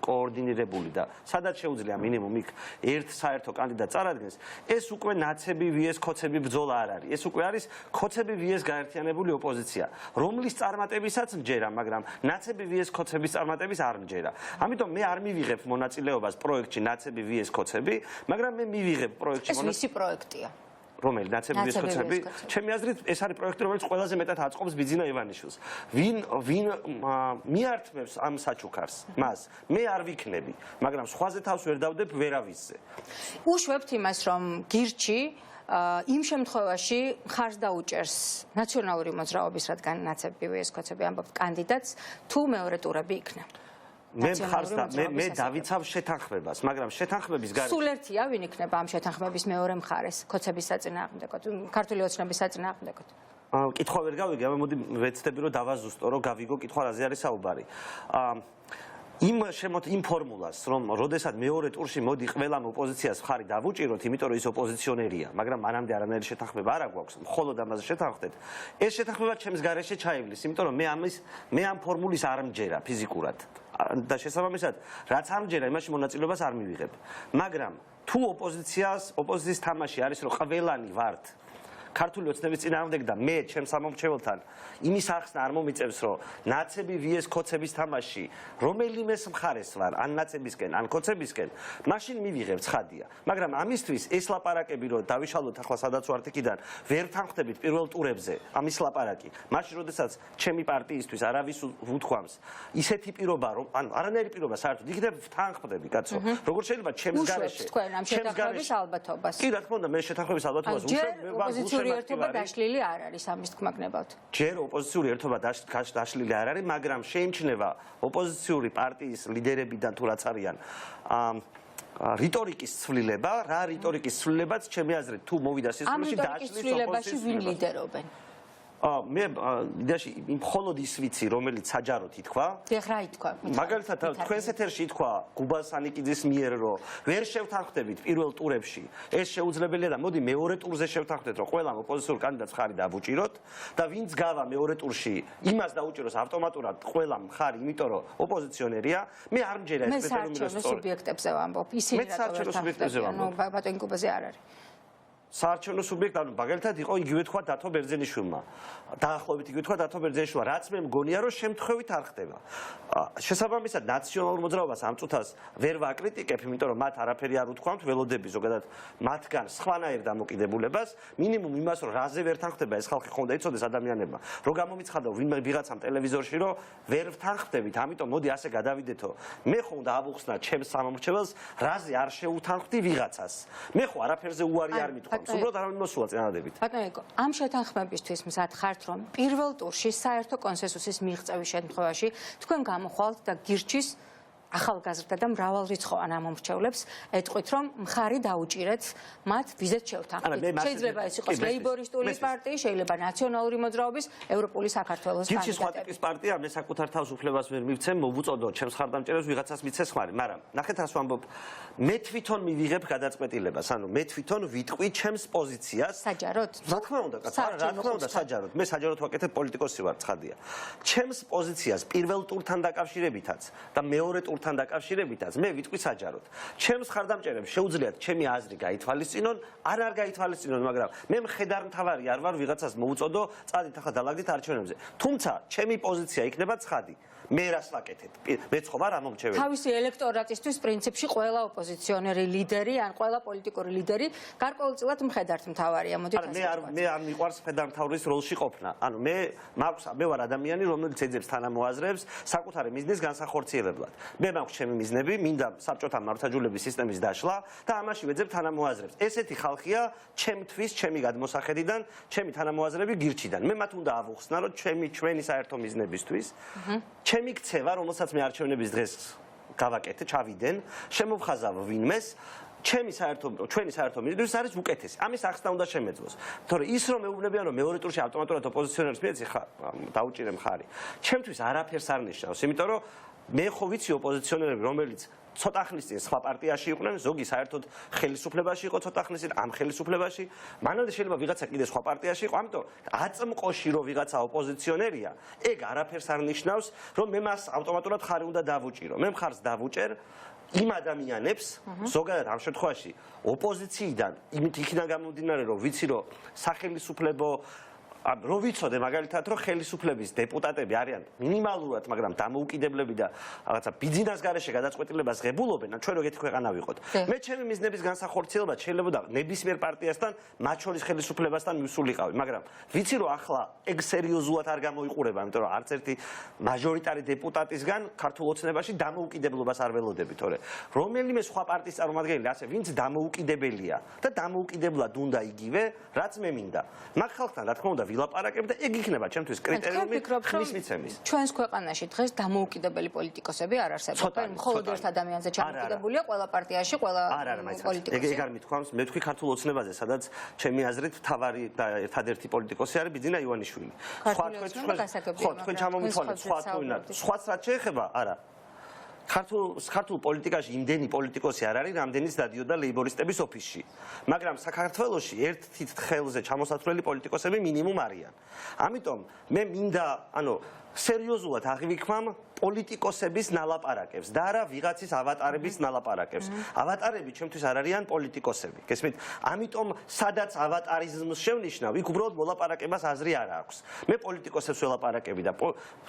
კოორდინირებული და სადაც შეუძლია მინიმუმ იქ ერთ საერთო კანდიდატს წარადგენს, ეს უკვე ნაცები ვიეს ქოცები ბრძოლა არ არის. ეს უკვე არის ქოცები ვიეს გაერთიანებული ოპოზიცია, რომლის წარმატებისაც მჯერა, მაგრამ ნაცები ვიეს ქოცების წარმატების არ მჯერა. ამიტომ მე არ მივიღებ მონაწილეობას პროექტში ნაცები ვიეს ქოცები, მაგრამ მე მივიღებ პროექტში ეს ვისი პროექტია? რომელი ნაცები ვიეს ქოცები? ჩემი აზრით ეს არის პროექტი, რომელიც ყველაზე მეტად აწყობს ბიძინა ივანიშვილს. ვინ მიართმევს ამ საჩუქარს? მას მე არ ვიქნები, მაგრამ სხვაზე თავს ვერ დავდებ ვერავისზე. უშვებთ იმას, რომ გირჩი იმ შემთხვევაში მხარს დაუჭერს ნაციონალური მოძრაობის, რადგან ნაცები ვიეს ქოცები ამბობთ კანდიდატს, თუ მეორე ტურები იქნა. მე დავიცავ შეთანხმებას, მაგრამ შეთანხმების გარეშე სულ ერთია ვინ იქნება ამ შეთანხმების მეორე მხარეს, ქოცების საწინააღმდეგოდ, ქართული ოცნების საწინააღმდეგოდ. კითხვა ვერ გავიგე, მოდი ვეცდები რომ დავაზუსტო, რომ გავიგო კითხვა რაზე არის საუბარი. იმ ფორმულას, რომ როდესაც მეორე ტურში მოდი ყველამ ოპოზიციას მხარი დავუჭიროთ, იმიტომ რომ ის ოპოზიციონერია, მაგრამ მანამდე არანაირი შეთანხმება არ აქვს, მხოლოდ ამაზე შეთანხმდეთ. ეს შეთანხმება ჩემს გარეშე ჩაივლის, იმიტომ რომ მე ამ ფორმულის არ მჯერა ფიზიკურად. და შესაბამისად, რაც არ მჯერა, იმაში მონაწილეობას არ მივიღებ. მაგრამ თუ ოპოზიციის თამაში არის, რომ ყველანი ვართ ქართული ოცნების წინააღმდეგ და მე ჩემს სამომრჩეველთან იმის ახსნა არ მომიწევს, რომ ნაცები ვიეს ქოცების თამაში რომელიმეს მხარეს ვარ, ან ნაცებისკენ, ან ქოცებისკენ, მაშინ მივიღებ ცხადია. მაგრამ ამისთვის ეს ლაპარაკები, რომ დავიშალოთ ახლა სადაც ვართ იქიდან, ვერ თანხმდებით პირველ ტურებზე, ამის ლაპარაკი. მაშინ, როდესაც ჩემი პარტიისთვის არავის უთქვამს, ისეთი პირობა, რომ ანუ არანაირი პირობა საერთოდ იქნებ თანხმდები, კაცო. როგორ შეიძლება ჩემს გარეშე? თქვენ ამ შეთანხმების ალბათობას. კი, რა თქმა უნდა, მე შეთანხმების ალბათობას უშვებ, ერთობა დაშლილი არ არის ამის თქმა გნებავთ. ჯერ ოპოზიციური ერთობა დაშლილი არ არის, მაგრამ შეიმჩნევა ოპოზიციური პარტიის ლიდერებიდან თუ რაც არიან რიტორიკის ცვლილება, რა რიტორიკის ცვლილებაც ჩემი აზრით თუ მოვიდა სისტემაში დაშლის ოპოზიციაში ვინ ლიდერობენ? მე იდეაში მხოლოდ ის ვიცი, რომელიც საჯაროდ ითქვა. დიახ, რა ითქვა? მაგალითად, თქვენს ეთერში ითქვა გუბას ანიკიძის მიერ, რომ ვერ შევთანხმდებით პირველ ტურებში. ეს შეუძლებელია და მოდი მეორე ტურზე შევთანხმდეთ, რომ ყველამ ოპოზიციურ კანდიდატს მხარი დავუჭიროთ და ვინც გავა მეორე ტურში, იმას დაუჭიროს ავტომატურად ყველამ მხარი, იმიტომ რომ ოპოზიციონერია. მე არ მჯერა ეს სპეციალური მე სუბიექტებზე ვამბობ. ისინი რატო სუბიექტებზე ვამბობ? ბატონ გუბაზე არ არის. საარჩევნო სუბიექტი, ანუ მაგალითად იყო იგივე თქვა დათო ბერძენიშვილმა. დაახლოებით იგივე თქვა დათო ბერძენიშვილმა, რაც მე მგონია, რომ შემთხვევით არ ხდება. შესაბამისად, ნაციონალურ მოძრაობას ამ წუთას ვერ ვაკრიტიკებ, იმიტომ რომ მათ არაფერი არ უთქვამთ, ველოდები ზოგადად მათგან სხვანაირ დამოკიდებულებას, მინიმუმ იმას, რომ რაზე ვერ თანხმდება ეს ხალხი ხომ და იცოდეს ადამიანებმა. რომ გამომიცხადა ვინმე ვიღაცამ ტელევიზორში, რომ ვერ ვთანხმდებით, ამიტომ მოდი ასე გადავიდეთო. მე ხომ და ავუხსნა ჩემს სამომრჩეველს, რაზე არ შეუთანხმდი ვიღაცას. მე ხო არაფერზე უარი არ მithქვამს. უბრალოდ არავინ მოსულა წინადადებით. ბატონო, ამ შეთანხმებისთვის მზად ხართ, რომ პირველ ტურში საერთო კონსენსუსის მიღწევის შემთხვევაში თქვენ გამოხვალთ და გირჩის ახალგაზრდა და მრავალრიცხოვან ამომრჩევლებს ეტყვით, რომ მხარი დაუჭირეთ მათ ვიზეთ შევთანხმდით. შეიძლება ეს იყოს ლეიბორისტული პარტია, შეიძლება ნაციონალური მოძრაობის, ევროპული საქართველოს კანდიდატები. სხვა ტიპის პარტია, მე საკუთარ თავისუფლებას ვერ მივცემ, მოვუწოდო ჩემს ხარდამჭერებს ვიღაცას მიცეს ხმარი, მაგრამ ნახეთ რას ვამბობ, მე თვითონ მივიღებ გადაწყვეტილებას, ანუ მე თვითონ ვიტყვი ჩემს პოზიციას. საჯაროდ? რა თქმა უნდა, რა თქმა უნდა, საჯაროდ. მე საჯაროდ ვაკეთებ პოლიტიკოსი ვარ, ცხადია. ჩემს პოზიციას პირველ ტურთან დაკავშირებითაც და მეორე ტურთან დაკავშირებითაც მე ვიტყვი საჯაროდ. ჩემს ხარდამჭერებს შეუძლიათ ჩემი აზრი გაითვალისწინონ, არ გაითვალისწინონ, მაგრამ მე მხედარ მთავარი არ ვარ ვიღაცას მოუწოდო, წადით ახლა დალაგდით არჩევნებზე. თუმცა ჩემი პოზიცია იქნება ცხადი. მე რას ვაკეთებ? მეც ხო ვარ ამომრჩეველი. თავისი ელექტორატისთვის პრინციპში ყველა ოპოზიციონერი ლიდერი ან ყველა პოლიტიკური ლიდერი გარკვეულწილად მხედართ მთავარია. მოდით ასე ვთქვათ. მე არ მიყვარს მხედართმთავრის როლში ყოფნა. ანუ მე ვარ ადამიანი, რომელიც ეძებს თანამოაზრეებს საკუთარი მიზნის განსახორციელებლად. მე მაქვს ჩემი მიზნები, მინდა საბჭოთა მართლმსაჯულების სისტემის დაშლა და ამაში ვეძებ თანამოაზრეებს. ესეთი ხალხია ჩემთვის, ჩემი გადმოსახედიდან, ჩემი თანამოაზრეები გირჩიდან. მე მათ უნდა ავუხსნა, რომ ჩვენი საერთო მიზნებისთვის ჩემი ქცევა, რომელსაც მე არჩევნების დღეს გავაკეთე, ჩავიდენ, შემოვხაზავ ვინმეს, ჩვენი საერთო მიზნებისთვის არის უკეთესი. ამის ახსნა უნდა შემეძლოს. თორე ის რომ მეუბნებიან, რომ მეორე ტურში ავტომატურად ოპოზიციონერებს მიეცი, დაუჭირე მხარი. ჩემთვის არაფერს არ ნიშნავს, იმიტომ რომ მე ხო ვიცი ოპოზიციონერები, რომელიც ცოტა ხნის წინ სხვა პარტიაში იყვნენ, ზოგი საერთოდ ხელისუფლებაში იყო ცოტა ხნის წინ, ამ ხელისუფლებაში, მანამდე შეიძლება ვიღაცა კიდე სხვა პარტიაში იყო, ამიტომ აწმყოში რომ ვიღაცა ოპოზიციონერია, ეგ არაფერს არ ნიშნავს, რომ მე მას ავტომატურად ხარი უნდა დავუჭირო. მე მხარს დავუჭერ იმ ადამიანებს, ზოგადად ამ შემთხვევაში ოპოზიციიდან, იქიდან გამომდინარე, რომ ვიცი, რომ სახელისუფლებო რო ვიცოდე მაგალითად რომ ხელისუფლების დეპუტატები არიან მინიმალურად, მაგრამ დამოუკიდებლები და რაღაცა ბიძინას გარეშე გადაწყვეტილებას ღებულობენ, ჩვენ როგორი ქვეყანა ვიყოთ. მე ჩემი მიზნების განსახორციელებლად შეიძლება ნებისმიერ პარტიასთან, მათ შორის ხელისუფლებასთან მივსულიყავი, მაგრამ ვიცი რომ ახლა ეგ სერიოზულად არ გამოიყურება, იმიტომ რომ არც ერთი მაჟორიტარი დეპუტატისგან ქართულ ოცნებაში დამოუკიდებლობას არ ველოდები, თორე რომელიმე სხვა პარტიის წარმომადგენელი ასე ვინც დამოუკიდებელია და დამოუკიდებლად უნდა იგივე, რაც მე მინდა. მაგ ხალხთან რა თქმა უნდა ვილაპარაკებ და ეგ იქნება ჩემთვის კრიტერიუმი ხმის მიცემის. ჩვენს ქვეყანაში დღეს დამოუკიდებელი პოლიტიკოსები არ არსებობენ. მხოლოდ ერთ ადამიანზე ჩამოკიდებულია ყველა პარტიაში, ყველა პოლიტიკოსი. ეგ არ მithქვამს, მე თქვი ქართულ ოცნებაზე, სადაც ჩემი აზრით მთავარი და ერთადერთი პოლიტიკოსი არის ბიძინა ივანიშვილი. თქვენ ჩამომითვალეთ სხვა თუინად. სხვაც რაც შეეხება, არა. ქართულ პოლიტიკაში იმდენი პოლიტიკოსი არ არის, რამდენიც დადიოდა ლეიბორისტების ოფისში. მაგრამ საქართველოში ერთ თითხელზე ჩამოსათვლელი პოლიტიკოსები მინიმუმ არიან. ამიტომ მე მინდა, სერიოზულად აღივიქვამ პოლიტიკოსების ნალაპარაკებს და არა ვიღაცის ავატარების ნალაპარაკებს. ავატარები ჩემთვის არ არიან პოლიტიკოსები. გესმით? ამიტომ სადაც ავატარიზმს შევნიშნავ, იქ უბრალოდ მოლაპარაკებას აზრი არ აქვს. მე პოლიტიკოსებს ველაპარაკები და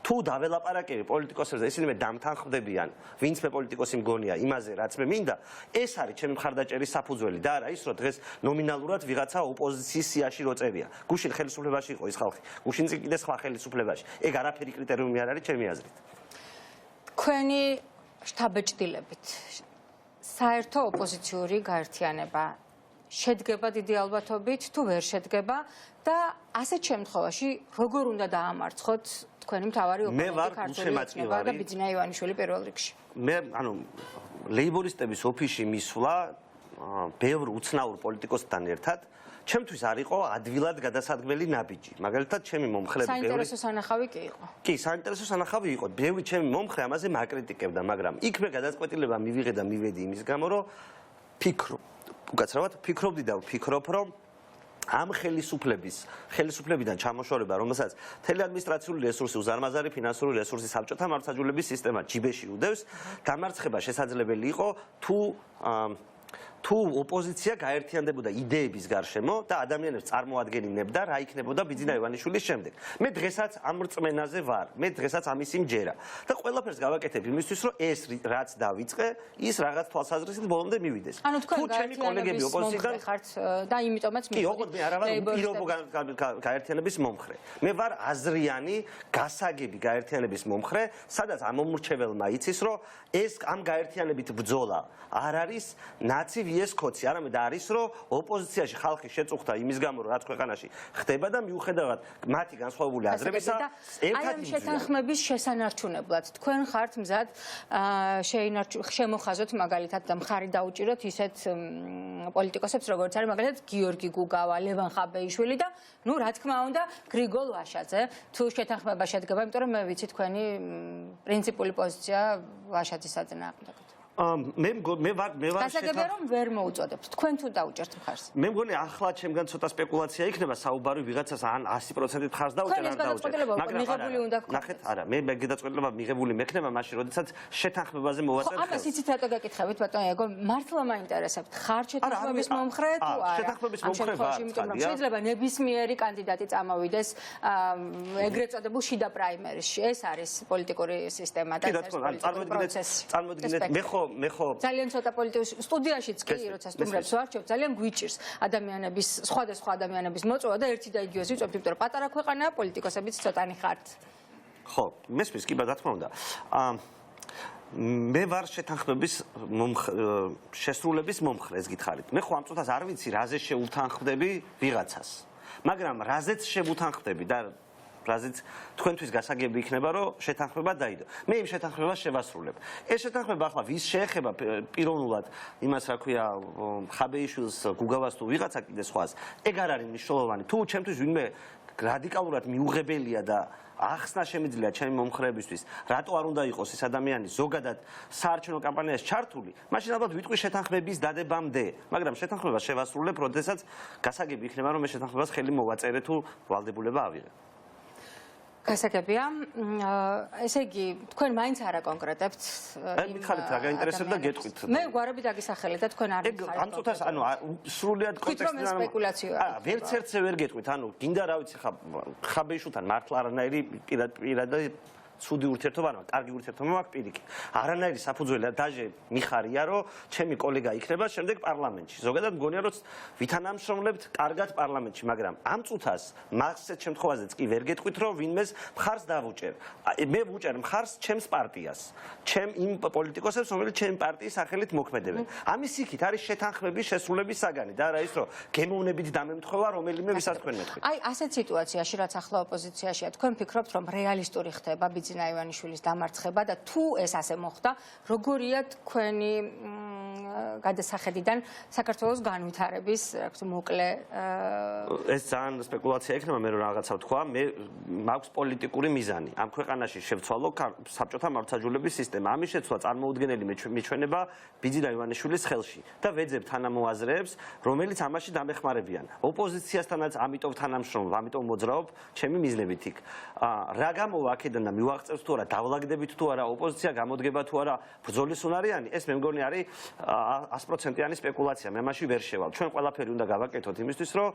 თუ დაველაპარაკები პოლიტიკოსებს, ისინი მე დამთანხმდებიან, ვინც მე პოლიტიკოსი მგონია იმაზე, რაც მე მინდა, ეს არის ჩემი მხარდაჭერის საფუძველი და არა ის, რომ დღეს ნომინალურად ვიღაცა ოპოზიციის სიაში რო წერია. გუშინ ხელისუფლებაში იყო ის ხალხი, გუშინ კიდე სხვა ხელისუფლებაში. ეგ არაფერი კრიტერიუმი არ არის ჩემი აზრით. თქვენი შთაბეჭდილებით საერთო ოპოზიციური გაერთიანება შედგება დიდი ალბათობით თუ ვერ შედგება და ასეთ შემთხვევაში როგორ უნდა დაამარცხოთ თქვენი მთავარი ოპონენტი ქართული ოცნება და ბიძინა ივანიშვილი პირველ რიგში? მე ლეიბორისტების ოფისში მისვლა ბევრ უცნაურ პოლიტიკოსთან ერთად ჩემთვის არ იყო ადვილად გადასადგმელი ნაბიჯი. მაგალითად, ჩემი მომხრე საინტერესო სანახავი კი იყო. კი, საინტერესო სანახავი იყო. ბევრი ჩემი მომხრე ამაზე მაკრიტიკებდა, მაგრამ იქ მე გადაწყვეტილება მივიღე და მივედი იმის გამო, რომ უკაცრავად ფიქრობდი და ვფიქრობ, რომ ამ ხელისუფლებიდან ჩამოშორება, რომელსაც მთელი ადმინისტრაციული რესურსი, უზარმაზარი ფინანსური რესურსი საბჭოთა მართლმსაჯულების სისტემა ჯიბეში უდევს, დამარცხება შესაძლებელი იყო თუ ოპოზიცია გაერთიანდებოდა იდეების გარშემო და ადამიანებს წარმოადგენინებდა რა იქნებოდა ბიძინა ივანიშვილის შემდეგ. მე დღესაც ამ რწმენაზე ვარ, მე დღესაც ამისი მჯერა და ყველაფერს გავაკეთებ იმისთვის, რომ ეს რაც დავიწყე, ის რაღაც თვალსაზრისით ბოლომდე მივიდეს. თუ ჩემი კოლეგები ოპოზიციიდან ხართ და იმიტომაც კი, ოღონდ მე არა ვარ პირობო გაერთიანების მომხრე. მე ვარ აზრიანი, გასაგები გაერთიანების მომხრე, სადაც ამომრჩეველმა იცის, რომ ეს ამ გაერთიანებით ბრძოლა არ არის ნაცი მარტივი ეს კოცი არამედ არის რომ ოპოზიციაში ხალხი შეწუხდა იმის გამო რომ რაც ქვეყანაში ხდება და მიუხედავად მათი განსხვავებული აზრებისა ერთად აი შეთანხმების შესანარჩუნებლად თქვენ ხართ მზად შემოხაზოთ მაგალითად და მხარი დაუჭიროთ ისეთ პოლიტიკოსებს როგორც არის მაგალითად გიორგი გუგავა, ლევან ხაბეიშვილი და ნუ რა თქმა უნდა გრიგოლ ვაშაძე თუ შეთანხმება შედგება, იმიტომ რომ მე ვიცი თქვენი პრინციპული პოზიცია ვაშაძის ადნაყდაგთ. მე ვარ გასაგებია რომ ვერ მოუწოდებთ თქვენ თუ დაუჭერთ მხარს. მე მგონი ახლა ჩემგან ცოტა სპეკულაცია იქნება საუბარი ვიღაცას ან 100%-ით მხარს დაუჭერ არ დაუჭერ. მიღებული უნდა გქონდეს. ნახეთ, არა, მე გადაწყვეტილება მიღებული მექნება მაშინ, როდესაც შეთანხმებაზე მოვაწერ. ამას იცით რატო გეკითხებით ბატონო ეგო მართლა მაინტერესებთ ხარ შეთანხმების მომხრე თუ არა? შეთანხმების მომხრე ვარ, იმიტომ რომ შეიძლება ნებისმიერი კანდიდატი წამოვიდეს ეგრეთ წოდებულ შიდა პრაიმერისში. ეს არის პოლიტიკური სისტემა და ეს პოლიტიკური პროცესი. წარმოიდგინეთ, მე ხო ძალიან ცოტა პოლიტიკის სტუდიაშიც კი როცა სტუმრებს ვარჩევ ძალიან გვიჭირს ადამიანების სხვადასხვა ადამიანების მოწვევა და ერთი და იგივე ვიწევთ იმიტომ რომ პატარა ქვეყანაა პოლიტიკოსებიც ცოტანი ხართ ხო მესმის კი რა თქმა უნდა მე ვარ შეთანხმების შესრულების მომხრე ეს გითხარით მე ხო ამ წუთას არ ვიცი რაზე შეუთანხმდები ვიღაცას მაგრამ რაზეც შევუთანხმდები და რაზეც თქვენთვის გასაგები იქნება რომ შეთანხმება დაიდო. მე იმ შეთანხმებას შევასრულებ. ეს შეთანხმება ახლა ვის შეეხება პიროვნულად იმას რა ქვია ხაბეიშვილს გუგავას თუ ვიღაცა კიდე სხვას ეგ არ არის მნიშვნელოვანი. თუ ჩემთვის ვინმე რადიკალურად მიუღებელია და ახსნა შემიძლია ჩემი მომხრეებისთვის რატო არ უნდა იყოს ეს ადამიანი ზოგადად საარჩევნო კამპანიაში ჩართული მაშინ ალბათ ვიტყვი შეთანხმების დადებამდე მაგრამ შეთანხმებას შევასრულებ როდესაც გასაგები იქნება რომ მე შეთანხმებას ხელი მოვაწერე თუ ვალდებულება ავიღე. გასაგებია, ესე იგი, თქვენ მაინც არა კონკრეტებთ. მითხარით რა გაინტერესებდა გეტყვით. მე გვარები დაგისახელე და თქვენ არ მითხარით. ამ წუთას ანუ სრულიად კონტექსტიდან ვერც ერთზე ვერ გეტყვით, ანუ გინდა რა ვიცი ხაბეიშვილთან მართლა არანაირი პირადი ცუდი ურთიერთობა არა, კარგი ურთიერთობა მაქვს პირიქით. არანაირი საფუძველი დაჟე მიხარია, რომ ჩემი კოლეგა იქნება შემდეგ პარლამენტში. ზოგადად მგონია, რომ ვითანამშრომლებთ კარგად პარლამენტში, მაგრამ ამ წუთას მაგასეთ შემთხვევაშიც კი ვერ გეტყვით, რომ ვინმეს მხარს დავუჭერ. მე ვუჭერ მხარს ჩემს პარტიას, ჩემ იმ პოლიტიკოსებს, რომელიც ჩემი პარტიის სახელით მოქმედებენ. ამის იქით არის შეთანხმების შესრულების საგანი და არა ის, რომ გემოვნებით დამემთხვევა რომელიმე ვისაც თქვენ მეთქვით. აი, ასეთ სიტუაციაში, რაც ახლა ოპოზიციაშია, თქვენ ფიქრობთ, რომ რეალისტური ხდება ბიძინა ივანიშვილის დამარცხება და თუ ეს ასე მოხდა, როგორია თქვენი გადასახედიდან საქართველოს განვითარების მოკლე ეს ძალიან სპეკულაცია იქნება მე რომ რაღაცა ვთქვა, მე მაქვს პოლიტიკური მიზანი. ამ ქვეყანაში შევცვალო საბჭოთა მართლმსაჯულების სისტემა. ამის შეცვლა წარმოუდგენელი მიჩვენება ბიძინა ივანიშვილის ხელში და ვეძებ თანამოაზრეებს, რომელიც ამაში დამეხმარებიან. ოპოზიციასთანაც ამიტომ თანამშრომლობ, ამიტომ მოძრაობ ჩემი მიზნებით იქ. რა გამოვა აქედან და მივაღწევს თუ არა, დავლაგდებით თუ არა, ოპოზიცია გამოდგება თუ არა, ბრძოლის უნარიანი, ეს მე მგონი არის 100%-იანი სპეკულაცია. მე მაშინ ვერ შევალ. ჩვენ ყველაფერი უნდა გავაკეთოთ იმისთვის, რომ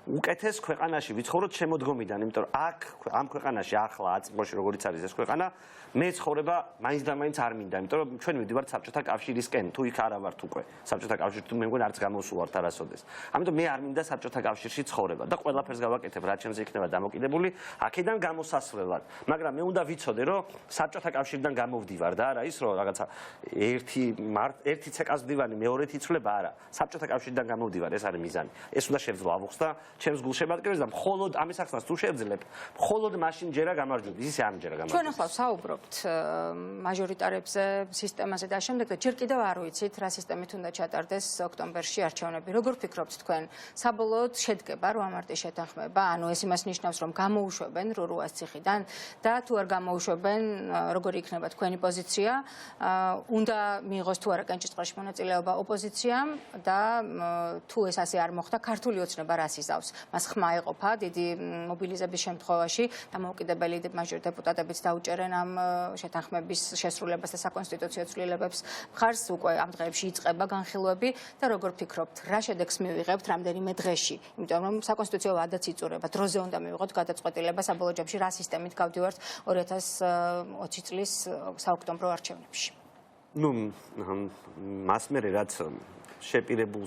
უკეთეს ქვეყანაში ვიცხოვროთ შემოდგომიდან, იმიტომ რომ აქ ამ ქვეყანაში ახლა აწმყოში როგორიც არის ეს ქვეყანა, მე ცხოვრება მაინც და მაინც არ მინდა, იმიტომ რომ ჩვენ მივდივართ საბჭოთა კავშირისკენ, თუ იქ არა ვართ უკვე. საბჭოთა კავშირში თუ მე მგონი არც გამოსულვართ არასოდეს. ამიტომ მე არ მინდა საბჭოთა კავშირში ცხოვრება და ყველაფერს გავაკეთებ, რაც ჩემზე იქნება დამოკიდებული, აქედან გამოსასვლელად. მაგრამ მე უნდა ვიცოდე, რომ საბჭოთა კავშირიდან გამოვდივარ და არა ის, რომ რაღაცა ერთი ცეკას ვდივანი, მეორეთ იცვლება, არა. საბჭოთა კავშირიდან გამოვდივარ, ეს არის მიზანი. ეს უნდა შევძლო ავღოს და ჩემს გულს შემატკივრებს და მხოლოდ ამის ახსნას თუ შევძლებ, მხოლოდ მაშინ ჯერა გამარჯვები, ისე არ მჯერა გამარჯვები. ჩვენ ახლა საუბრობთ მაჟორიტარებზე, სისტემაზე და შემდეგ და ჯერ კიდევ არ ვიცით რა სისტემით უნდა ჩატარდეს ოქტომბერში არჩევნები. როგორ ფიქრობთ თქვენ? საბოლოოდ შედგება 8 მარტის შეთანხმება, ანუ ეს იმას ნიშნავს, რომ გამოუშვებენ რურუას ციხიდან და თუ არ გამოუშვებენ, როგორი იქნება თქვენი პოზიცია? უნდა მიიღოს თუ არა კენჭისყრაში მონაწილეობა ოპოზიციამ და თუ ეს ასე არ მოხდა, ქართული ოცნება რას იზავს? მას ხმა ეყოფა დიდი მობილიზების შემთხვევაში და მოვკიდებელი მაჟორ დეპუტატებიც დაუჭერენ ამ შეთანხმების შესრულებას და საკონსტიტუციო ცვლილებებს. მხარს უკვე ამ დღეებში იწყება განხილვები და როგორ ფიქრობთ, რა შედეგს მივიღებთ რამდენიმე დღეში? იმიტომ რომ საკონსტიტუციო ვადაც იწურება, დროზე უნდა მივიღოთ გადაწყვეტილება საბოლოო ჯამში რა სისტემით გავდივართ 2020 წლის საოქტომბრო არჩევნებში. ნუ მას მერე რაც შეპირებულ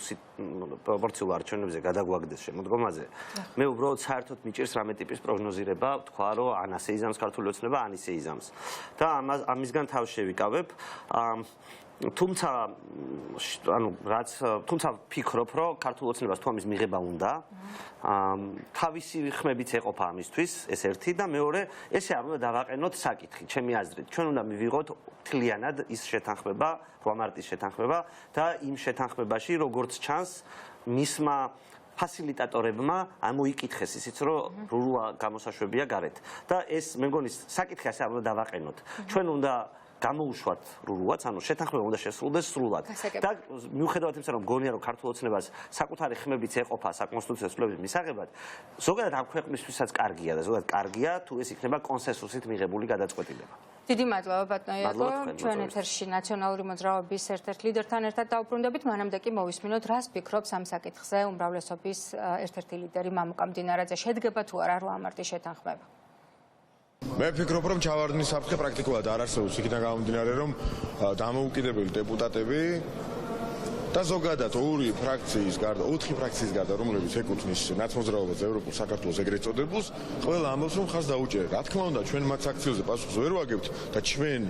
პროპორციულ არჩევნებზე გადაგვაგდეს შემოდგომაზე, მე უბრალოდ საერთოდ მიჭირს რამე ტიპის პროგნოზირება, თქვა რომ ან ასე იზამს ქართული ოცნება, ან ისე იზამს. და ამისგან თავს შევიკავებ. თუმცა ფიქრობ, რომ ქართულ ოცნებას თუ ამის მიღება უნდა, თავისი ხმებიც ეყოფა ამისთვის, ეს ერთი და მეორე, ესე არ უნდა დავაყენოთ საკითხი, ჩემი აზრით. ჩვენ უნდა მივიღოთ მთლიანად ის შეთანხმება, 8 მარტის შეთანხმება და იმ შეთანხმებაში, როგორც ჩანს, მისმა ფასილიტატორებმა ამოიკითხეს ისიც, რომ რულა გამოსაშვებია გარეთ. და ეს მე მგონი საკითხი ასე არ უნდა დავაყენოთ. ჩვენ უნდა გამოუშვათ რულაც, ანუ შეთანხმება უნდა შესრულდეს სრულად. და მიუხედავად იმისა, რომ მგონია, რომ ქართულ ოცნებას საკუთარი ხმებიც ეყოფა საკონსტიტუციო ცვლილების მისაღებად, ზოგადად ამ ქვეყნისთვისაც კარგია და ზოგადად კარგია, თუ ეს იქნება კონსენსუსით მიღებული გადაწყვეტილება. დიდი მადლობა ბატონო იაკო, ჩვენ ეთერში ნაციონალური მოძრაობის ერთ-ერთ ლიდერთან ერთად დავუბრუნდებით, მანამდე კი მოვისმინოთ, რას ფიქრობს ამ საკითხზე უმრავლესობის ერთ-ერთი ლიდერი მამუკა მდინარაძე, შედგება თუ არა 8 მარტის შეთანხმება. მე ვფიქრობ, რომ ჩავარდნის საფრთხე პრაქტიკულად არ არსებობს, იქიდან გამომდინარე, რომ დამოუკიდებელი დეპუტატები და ზოგადად 4 ფრაქციის გარდა, რომლებიც ეკუთვნის ნაცმოძრაობას ევროპულ საქართველოს ეგრეთ წოდებულს, ყველა ამბობს, რომ ხაზ დაუჭერეთ. რა თქმა უნდა, ჩვენ მათ აქციებზე პასუხს ვერ ვაგებთ და ჩვენ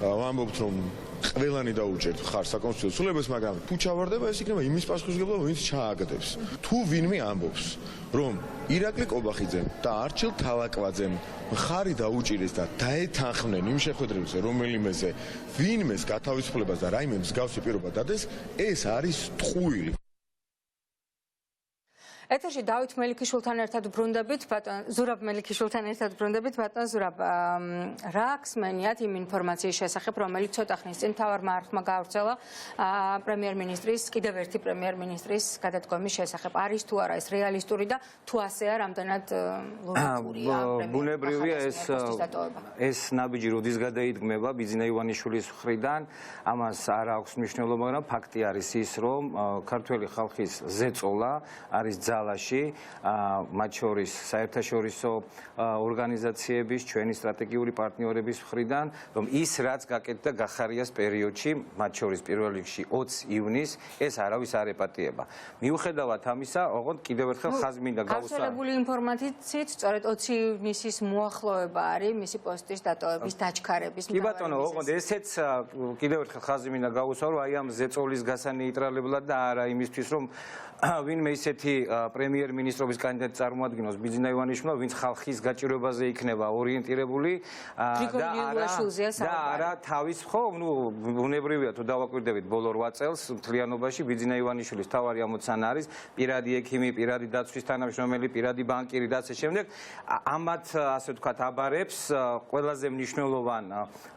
ვამბობთ, რომ ყველანი დაუჭერთ ხარ საკონსტიტუციო ცვლილებას, მაგრამ თუ ჩავარდება, ეს იქნება იმის პასუხისმგებლობა, ვინც ჩააგდებს. თუ ვინმე ამბობს, რომ ირაკლი კობახიძემ და არჩილ თავაკვაძემ მხარი დაუჭირეს და დაეთანხმნენ იმ შეხვედრებზე, რომელიმეზე ვინმეს გათავისუფლებას და რაიმე მსგავსი პირობა დადეს, ეს არის ტყუილი. ეთერში დავით მელიქიშვილთან ერთად ბრუნდებით, ზურაბ მელიქიშვილთან ერთად ბრუნდებით, ბატონ ზურაბ, რა ხსმენიათ იმ ინფორმაციის შესახებ, რომელიც ცოტა ხნის წინ მთავარმა არხმა გაავრცელა პრემიერ-მინისტრის, კიდევ ერთი პრემიერ-მინისტრის გადადგომის შესახებ. არის თუ არა ეს რეალისტური და თუ ასეა, რამდენად ლოგიკურია ბუნებრივია ეს ნაბიჯი როდის გადაიდგმება ბიძინა ივანიშვილის მხრიდან, ამას არ აქვს მნიშვნელობა, მაგრამ ფაქტი არის ის, რომ ქართველი ხალხის ზეწოლა არის ძალაში, მათ შორის საერთაშორისო ორგანიზაციების, ჩვენი სტრატეგიული პარტნიორების მხრიდან, რომ ის რაც გაკეთდა გახარიას პერიოდში, მათ შორის პირველ რიგში 20 ივნისს, ეს არავის არ ეპატიება. მიუხედავად ამისა, ოღონდ კიდევ ერთხელ ხაზი მინდა გავუსვა. გავრცელებული ინფორმაციით, სწორედ 20 ივნისის მოახლოება არის მისი პოსტის დატოვების დაჩქარების. კი ბატონო, ოღონდ ესეც კიდევ ერთხელ ხაზი მინდა გავუსვა, რომ აი ამ ზეწოლის გასანეიტრალებლად და არა იმისთვის, რომ ვინმე ისეთი პრემიერ-მინისტრობის კანდიდატი წარმოადგინოს ბიძინა ივანიშვილმა, ვინც ხალხის გაჭირვებაზე იქნება ორიენტირებული და არა თავის, ხო, ბუნებრივია თუ დავაკვირდებით ბოლო 8 წელს მთლიანობაში ბიძინა ივანიშვილის მთავარი ამოცანა არის პირადი ექიმი, პირადი დაცვის თანამშრომელი, პირადი ბანკირი და ასე შემდეგ. ამათ, ასე ვთქვათ, აბარებს ყველაზე მნიშვნელოვან,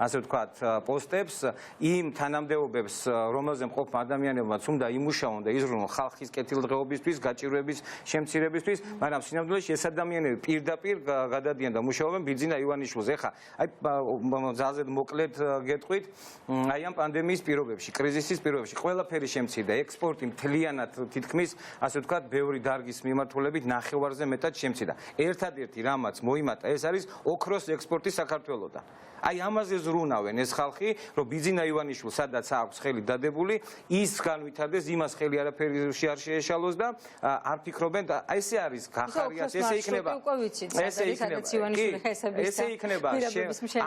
ასე ვთქვათ, პოსტებს იმ თანამდებობებს, რომელზე მყოფ ადამიანებმაც უნდა იმუშაონ და იზრუნონ ხალხის კეთილდღეობისთვის, გაჭირვების შემცირებისთვის, მაგრამ სინამდვილეში ეს ადამიანები პირდაპირ გადადიან და მუშაობენ ბიძინა ივანიშვილს. ეხლა აი ძალზე მოკლედ გეტყვით, აი ამ პანდემიის პირობებში, კრიზისის პირობებში ყველაფერი შემცირდა, ექსპორტი მთლიანად თითქმის, ასე ვთქვათ, ბევრი დარგის მიმართულებით ნახევარზე მეტად შემცირდა. ერთადერთი რამაც მოიმატა, ეს არის ოქროს ექსპორტი საქართველოდან. აი ამაზე ზრუნავენ ეს ხალხი, რომ ბიძინა ივანიშვილს სადაც აქვს ხელი დადებული, ის განვითარდეს, იმას ხელი არაფერში არ შეეშალოს და არ ფიქრობენ და ესე არის გახარიას, ესე იქნება. ესე იქნება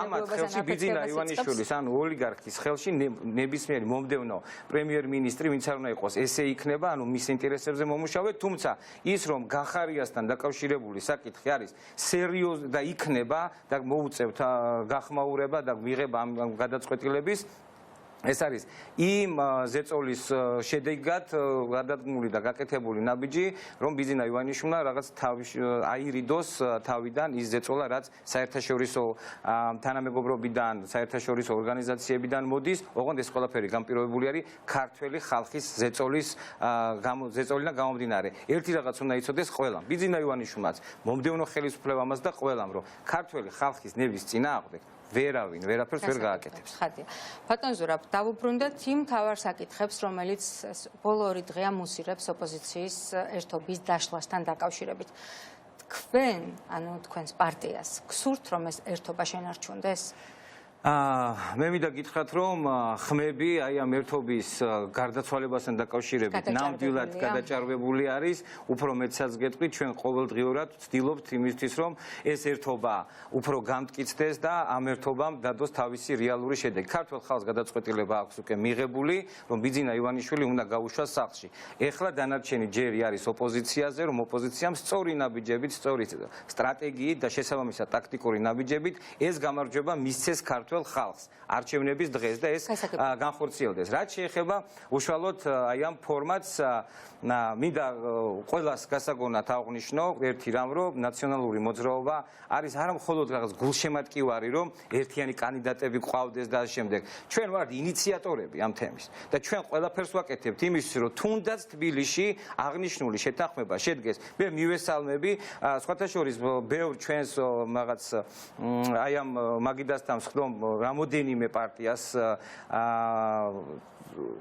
ამათ ხელში ბიძინა ივანიშვილის, ანუ ოლიგარქის ხელში ნებისმიერი მომდევნო პრემიერ-მინისტრი, ვინც არ უნდა იყოს, ესე იქნება, ანუ მის ინტერესებზე მომუშავე, თუმცა ის რომ გახარიასთან დაკავშირებული საკითხი არის სერიოზული და იქნება და მოუწევთ გახმაურება და მიღება ამ გადაწყვეტილების ეს არის იმ ზეწოლის შედეგად გადადგმული და გაკეთებული ნაბიჯი, რომ ბიძინა ივანიშვილმა რაღაც აირიდოს თავიდან ის ზეწოლა, რაც საერთაშორისო თანამეგობრობიდან, საერთაშორისო ორგანიზაციებიდან მოდის, ოღონდ ეს ყველაფერი განპირობებული არის ქართველი ხალხის ზეწოლიდან გამომდინარე. ერთი რაღაც უნდა იცოდეს ყველამ, ბიძინა ივანიშვილმაც, მომდევნო ხელისუფლებამაც და ყველამ, რომ ქართველი ხალხის ნების წინააღმდეგ ვერავინ ვერაფერს ვერ გააკეთებს. ბატონ ზურაბ, დავუბრუნდეთ იმ მთავარ საკითხებს, რომელიც ბოლო 2 დღეა მუსირებს ოპოზიციის ერთობის დაშლასთან დაკავშირებით. თქვენ, ანუ თქვენს პარტიას, გსურთ რომ ეს ერთობა შენარჩუნდეს? მე მინდა გითხრათ, რომ ხმები აი ამ ერთობის გარდაცვალებასთან დაკავშირებით ნამდვილად გადაჭარბებული არის. უფრო მეცაც გეტყვით, ჩვენ ყოველდღიურად ვცდილობთ იმისთვის, რომ ეს ერთობა უფრო გამტკიცდეს და ამ ერთობამ დადოს თავისი რეალური შედეგი. ქართულ ხალხს გადაწყვეტილება აქვს უკვე მიღებული, რომ ბიძინა ივანიშვილი უნდა გაუშვას სახლში. ეხლა დანარჩენი ჯერი არის ოპოზიციაზე, რომ ოპოზიციამ სწორი ნაბიჯებით, სწორი სტრატეგიით და შესაბამისად ტაქტიკური ნაბიჯებით ეს გამარჯვება მისცეს ქართულ ხალხს არჩევნების დღეს და ეს განხორციელდეს. რაც შეეხება უშუალოდ აი ამ ფორმატს მინდა ყველას გასაგონად აღვნიშნო ერთი რამ, რომ ნაციონალური მოძრაობა არის არა მხოლოდ რაღაც გულშემატკივარი, რომ ერთიანი კანდიდატები გვყავდეს და ამ შემდეგ. ჩვენ ვართ ინიციატორები ამ თემის და ჩვენ ყველაფერს ვაკეთებთ იმისთვის, რომ თუნდაც თბილისში აღნიშნული შეთანხმება შედგეს. მე მივესალმები, სხვათა შორის ბევრ ჩვენს რაღაც აი ამ მაგიდასთან ხდომ რამოდენიმე პარტიას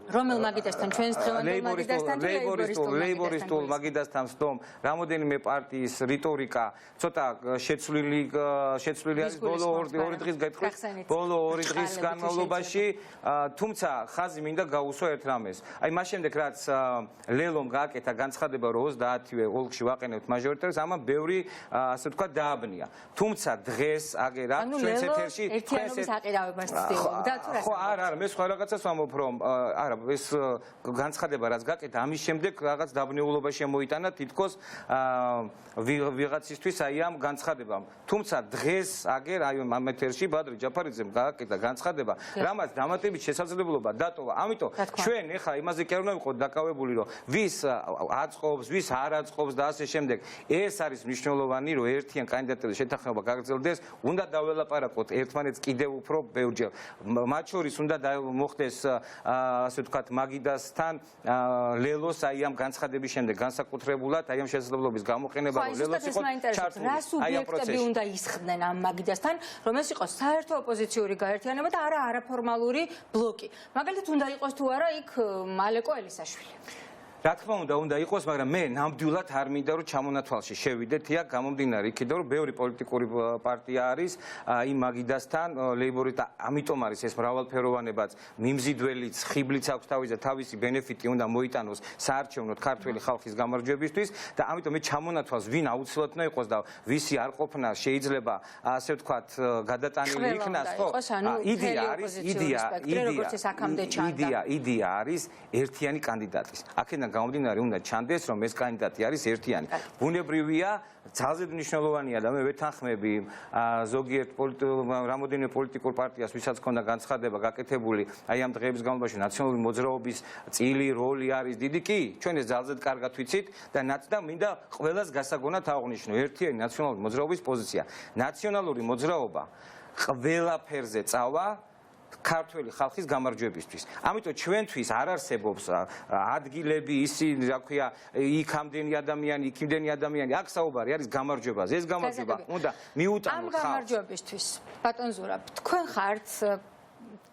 რომელ მაგიდასთან ჩვენს დღევანდელ მაგიდასთან ლეიბორისტულ მაგიდასთან ვსდომ რამოდენიმე პარტიის რიტორიკა ცოტა შეცვლილი არის ბოლო 2 დღის გეტყვით ბოლო 2 დღის განმავლობაში თუმცა ხაზი მინდა გაუსვა ერთ რამეს აი მას შემდეგ რაც ლელომ გააკეთა განცხადება რომ 30-ვე ოლქში ვაყენებთ მაჟორიტარს ამან ბევრი ასე ვთქვათ დააბნია თუმცა დღეს აგერა ჩვენს ეთერში ერთიანობის აყირავებას ცდილობდა თუ რა ხო არა მე სხვა რაღაცას ვამბობ რომ არა ეს განცხადება რაც გაკეთა ამის შემდეგ რაღაც დაბნეულობა შემოიტანა თითქოს ვიღაცისთვის აი ამ განცხადებამ თუმცა დღეს აგერ აი ამ ეთერში ბადრი ჯაფარიძემ გააკეთა განცხადება რამაც დამატებით შესაძლებლობა დატოვა ამიტომ ჩვენ ეხა იმაზე კი არ უნდა ვიყოთ დაკავებული რომ ვის აწყობს ვის არ აწყობს და ასე შემდეგ ეს არის მნიშვნელოვანი რომ ერთიან კანდიდატების შეთანხმება გაგრძელდეს უნდა დაველაპარაკოთ ერთმანეთს კიდევ უფრო ბევრჯერ მათ შორის უნდა მოხდეს ასე ვთქვათ მაგიდასთან ლელოს აი ამ განცხადების შემდეგ განსაკუთრებულად აი ამ შესაძლებლობის გამოყენება რომ ლელოს იყო ჩართული რა სუბიექტები უნდა ისხდნენ ამ მაგიდასთან რომ ეს იყოს საერთო ოპოზიციური გაერთიანება და არა არაფორმალური ბლოკი მაგალითად უნდა იყოს თუ არა იქ მალეკო ელისაშვილი რა თქმა უნდა იყოს, მაგრამ მე ნამდვილად არ მინდა რომ ჩამონათვალში შევიდეთ იქ გამომდინარე იქიდან რომ ბევრი პოლიტიკური პარტია არის იმ მაგიდასთან ლეიბორი და ამიტომ არის ეს მრავალფეროვანებაც მიმზიდველიც ხიბლიც აქვს თავისი ბენეფიტი უნდა მოიტანოს საარჩევნოდ ქართველი ხალხის გამარჯვებისთვის და ამიტომ მე ჩამონათვალს ვინ აუცილებლად უნდა იყოს და ვისი არ ყოფნა შეიძლება ასე ვთქვათ გადატანილი იქნას ხო იდეა არის ერთიანი კანდიდატის აქედან გამომდინარე უნდა ჩანდეს რომ ეს კანდიდატი არის ერთიანი. ბუნებრივია, ძალზე მნიშვნელოვანია და მე ვეთანხმები ზოგიერთ რამოდენიმე პოლიტიკურ პარტიას ვისაც ქონდა განცხადება გაკეთებული აი ამ დღეების განმავლობაში ნაციონალური მოძრაობის წილი როლი არის დიდი კი ჩვენ ეს ძალზედ კარგად ვიცით და მინდა ყველას გასაგონად აღვნიშნო ერთიანი ნაციონალური მოძრაობის პოზიცია. ნაციონალური მოძრაობა ყველაფერზე წავა ქართველი ხალხის გამარჯვებისთვის. ამიტომ ჩვენთვის არ არსებობს ადგილები, ისინი, რა ქვია, იქამდენი ადამიანი, იქამდენი ადამიანი, აქ საუბარი არის გამარჯვებაზე. ეს გამარჯვება უნდა მიუტანოს ხალხს. ამ გამარჯვებისთვის, ბატონ ზურაბ, თქვენ ხართ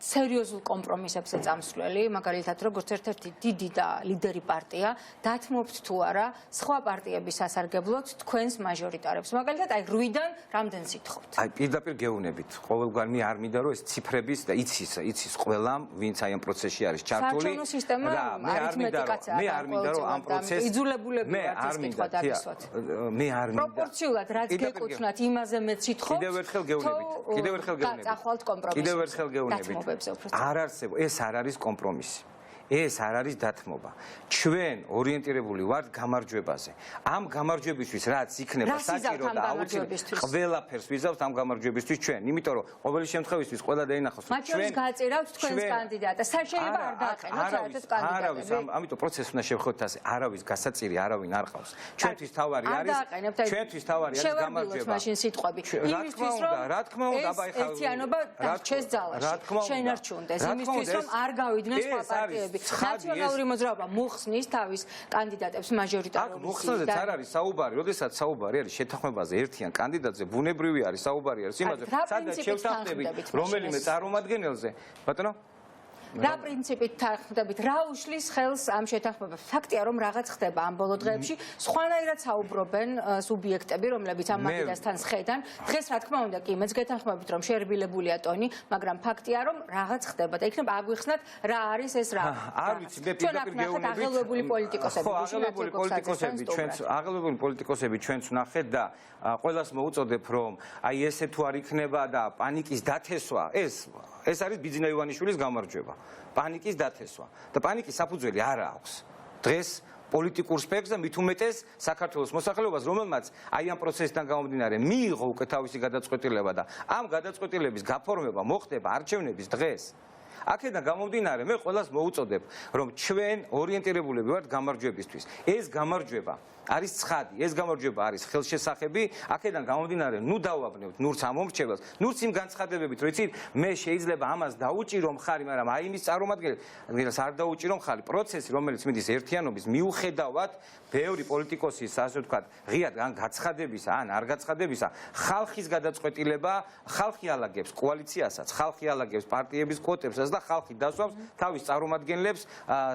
სერიოზულ კომპრომისებზე წამსვლელი, მაგალითად, როგორც ერთ-ერთი დიდი და ლიდერი პარტია, დათმობთ თუ არა სხვა პარტიების სასარგებლოდ თქვენს მაჟორიტარებს. მაგალითად, აი 8-დან რამდენს ითხოვთ? აი პირდაპირ გეუბნებით. ყოველგვარ მე არ მინდა რომ ეს ციფრების და იცის ყველამ, ვინც აი ამ პროცესში არის ჩართული. საარჩევნო სისტემა არითმეტიკაცაა. მე არ მინდა რომ ამ პროცესს იძულებულები ვართ ის კითხვა დაგისვათ. მე არ მინდა. პროპორციულად რაც გეკუთვნათ, იმაზე მეც ითხოვთ. კიდევ ერთხელ გეუბნებით. გაწახვალთ კომპრომისს. კიდევ ერთხელ გეუბნებით. არ არსებობს ეს არ არის კომპრომისი ეს არ არის დათმობა ჩვენ ორიენტირებული ვართ გამარჯვებაზე ამ გამარჯვებისთვის რაც იქნება საჭირო და აუცილებელი ყველაფერს ვიზავთ ამ გამარჯვებისთვის ჩვენ იმიტომ რომ ყოველი შემთხვევისთვის ყველა დაინახოს ჩვენ ჩვენ გააწერავთ თქვენს კანდიდატს შეიძლება არ დააყენოთ საერთოდ კანდიდატები ამიტომ პროცესს უნდა შევხედოთ ასე არავის გასაწირი არავინ არ ყავს ჩვენთვის თავარი არის გამარჯვება მაშინ სიტყვები იმისთვის რომ რა თქმა უნდა აბა ეხლა ერთიანობა დარჩეს ძალაში შენარჩუნდეს იმისთვის რომ არ გავიდნენ სხვა პარტიები ნაციონალური მოძრაობა მოხსნის თავის კანდიდატებს მაჟორიტარობის აქ მოხსნაზე არ არის საუბარი, როდესაც საუბარი არის შეთანხმებაზე ერთიან კანდიდატზე, ბუნებრივი არის საუბარი არის იმაზე, სადაც შევთანხმდებით რომელიმე წარმომადგენელზე. ბატონო რა პრინციპით თანხმდებით, რა უშლის ხელს ამ შეთანხმებას? ფაქტია, რომ რაღაც ხდება ამ ბოლო დღეებში, სხვანაირად საუბრობენ სუბიექტები, რომლებიც ამ მაგიდასთან სხედან. დღეს რა თქმა უნდა, კი, მეც გეთანხმებით, რომ შეერბილებულია ტონი, მაგრამ ფაქტია, რომ რაღაც ხდება და იქნება აგვიხსნათ რა არის ეს რა. არ ვიცი, მე პირდაპირ გეუბნებით. აღელვებული პოლიტიკოსები, აღელვებული პოლიტიკოსები ჩვენც ვნახეთ და ყველას მოუწოდებ, რომ აი ესე თუ არ იქნება და პანიკის დათესვა, ეს არის ბიძინა ივანიშვილის გამარჯვება. პანიკის დათესვა და პანიკის საფუძველი არ აქვს. დღეს პოლიტიკურ სპექტრს და მით უმეტეს საქართველოს მოსახლეობას, რომელმაც აი ამ პროცესიდან გამომდინარე მიიღო უკვე თავისი გადაწყვეტილება და ამ გადაწყვეტილების გაფორმება მოხდება არჩევნების დღეს. აქედან გამომდინარე, მე ყველას მოუწოდებ, რომ ჩვენ ორიენტირებულები ვართ გამარჯვებისთვის. ეს გამარჯვება არის ცხადი, ეს გამარჯვება არის ხელშესახები, აქედან გამომდინარე, ნუ დავაბნევთ ნურს ამ მომრჩეველს, ნურს იმ განცხადებებით, რომ იცით, მე შეიძლება ამას დაუჭირო მხარი, მაგრამ აი იმის წარმომადგენელს არ დაუჭირო მხარი. პროცესი, რომელიც მიდის ერთიანობის მიუხედავად ბევრი პოლიტიკოსის, ასე ვთქვათ, ღიად ან გაცხადებისა, ან არ გაცხადებისა, ხალხის გადაწყვეტილება, ხალხი ალაგებს კოალიციასაც, ხალხი ალაგებს პარტიების კვოტებსაც და ხალხი დასვავს თავის წარმომადგენლებს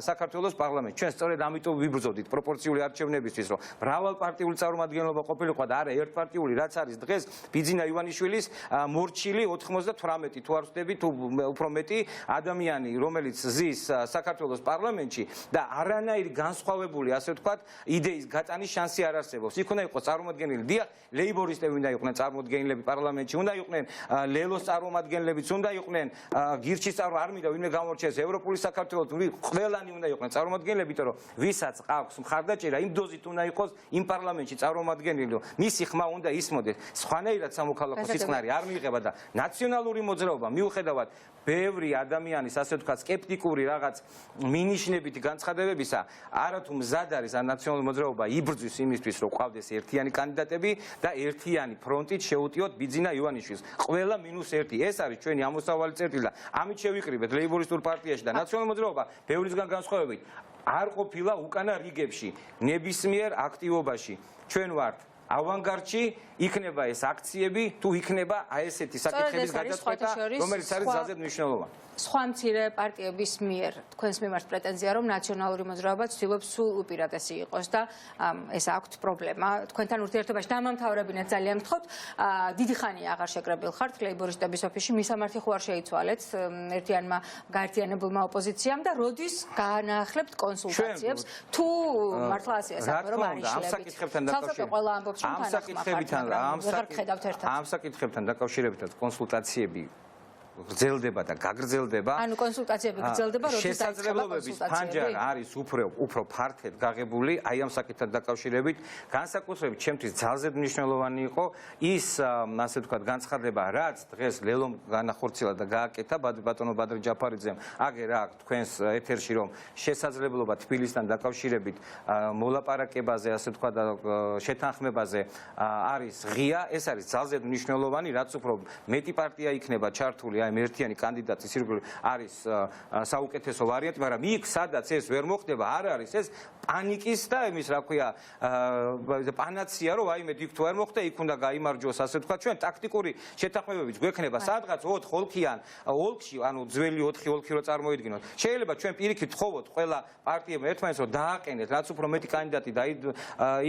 საქართველოს პარლამენტში. ჩვენ სწორედ ამიტომ ვიბრძოდით პროპორციული არჩევნებისთვის, რომ მრავალპარტიული წარმომადგენლობა ყოფილიყო და არა ერთპარტიული, რაც არის დღეს ბიძინა ივანიშვილის მორჩილი 98 თუ არ ვწდები, თუ უფრო მეტი ადამიანი, რომელიც ზის საქართველოს პარლამენტში და არანაირი განსხვავებული, ასე ვთქვათ, იდეის გატანის შანსი არ არსებობს. იქ უნდა იყოს წარმომადგენელი, დიახ, ლეიბორისტები უნდა იყვნენ წარმომადგენლები პარლამენტში, უნდა იყვნენ ლელოს წარმომადგენლებიც, უნდა იყვნენ გირჩის არ მინდა ვინმე გამორჩეს ევროპული საქართველოს, ყველანი უნდა იყვნენ წარმომადგენლები, იმიტომ რომ ვისაც აქვს მხარდაჭერა, იმ დოზით უნდა იყოს იმ პარლამენტში წარმომადგენელი, მისი ხმა უნდა ისმოდეს. სხვანაირად სამოქალაქო სისხნარი არ მიიღება და ნაციონალური მოძრაობა მიუხედავად ბევრი ადამიანის, ასე ვთქვათ, სკეპტიკური რაღაც მინიშნებითი განცხადებებისა, არათუ მზად არის ამ ნაციონალური მოძრაობა იბრძვის იმისთვის, რომ ყავდეს ერთიანი კანდიდატები და ერთიანი ფრონტით შეუტიოთ ბიძინა ივანიშვილს. ყველა -1. ეს არის ჩვენი ამოსავალი წერტილი და ამით შევიკრიბეთ ლეიბორისტულ პარტიაში და ნაციონალური მოძრაობა ბევრისგან განსხვავებით არ ყოფილა უკანა რიგებში, ნებისმიერ აქტივობაში. ჩვენ ვართ ავანგარდში, იქნება ეს აქციები, თუ იქნება აი ესეთი საკითხების გადაწყვეტა, რომელიც არის ძალზედ მნიშვნელოვანი. სხვა მცირე პარტიების მიერ თქვენს მიმართ პრეტენზია, რომ ნაციონალური მოძრაობა ცდილობს სულ უპირატესი იყოს და ეს აქვთ პრობლემა. თქვენთან ურთიერთობაში დამამთავრებინათ ძალიან გთხოვთ. დიდი ხანია აღარ შეკრებილ ხართ ლეიბორისტების ოფისში, მისამართი ხო არ შეიცვალეთ ერთიანმა გაერთიანებულმა ოპოზიციამ და როდის გაანაახლებთ კონსულტაციებს, თუ მართლა ასეა საქმე, რომ არ იშლებით. თალსატო ყველა ამბობს, რომ ამ საკითხებთან დაკავშირებითაც კონსულტაციები გრძელდება და გაგრძელდება. ანუ კონსულტაციები გრძელდება, როდის შესაძლებლობების ფანჯარა არის უფრო ფართედ გაღებული აი ამ საკითხთან დაკავშირებით. განსაკუთრებით ჩემთვის ძალზედ მნიშვნელოვანი იყო ის, ასე ვთქვათ, განცხადება, რაც დღეს ლელომ განახორციელა და გააკეთა ბატონო ბადრი ჯაფარიძემ, აგერ აქ თქვენს ეთერში, რომ შესაძლებლობა თბილისთან დაკავშირებით მოლაპარაკებაზე, ასე ვთქვათ, შეთანხმებაზე არის ღია, ეს არის ძალზედ მნიშვნელოვანი, რაც უფრო მეტი პარტია იქნება ჩართული აი ერთიანი კანდიდატის ირგვლივ არის საუკეთესო ვარიანტი, მაგრამ იქ სადაც ეს ვერ მოხდება, არ არის ეს პანიკის და იმის, რა ქვია, პანაცია, რომ აი მე იქ თუ არ მოხდა, იქ უნდა გაიმარჯვოს, ასე ვთქვათ, ჩვენ ტაქტიკური შეთანხმებებიც გვექნება სადღაც 4 ოლქიან ოლქში, ანუ ძველი 4 ოლქი რო წარმოიდგინოთ. შეიძლება ჩვენ პირიქით ვთხოვოთ ყველა პარტიებმა ერთმანეთს, რომ დააყენეთ, რაც უფრო მეტი კანდიდატი და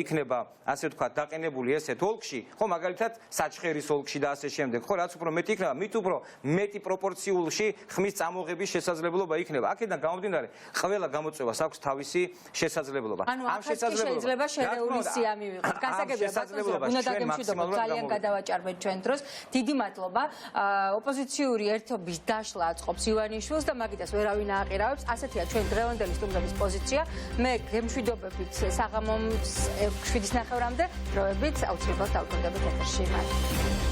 იქნება, ასე ვთქვათ, დაყენებული ესეთ ოლქში, ხო, მაგალითად, საჩხერის ოლქში და ასე შემდეგ, ხო, რაც უფრო მეტი იქნება, მით უფრო მეტი პროპორციულში ხმის წამოღების შესაძლებლობა იქნება. აქედან გამომდინარე, ყველა გამოწვევას აქვს თავისი შესაძლებლობა. ამ შესაძლებლობა შერეული სია მივიღოთ. გასაგებია, ბატონო, უნდა დაგემშვიდობოთ, ძალიან გადავაჭარბეთ ჩვენ დროს. დიდი მადლობა. ოპოზიციური ერთობის დაშლა აწყობს ივანიშვილს და მაგიტას ვერავინ ააყირავებს. ასეთია ჩვენ დღევანდელი სტუმრების პოზიცია. მე გემშვიდობებით საღამოს 7:09-მდე დროებით აუცილებლად დავბრუნდებით ეთერში.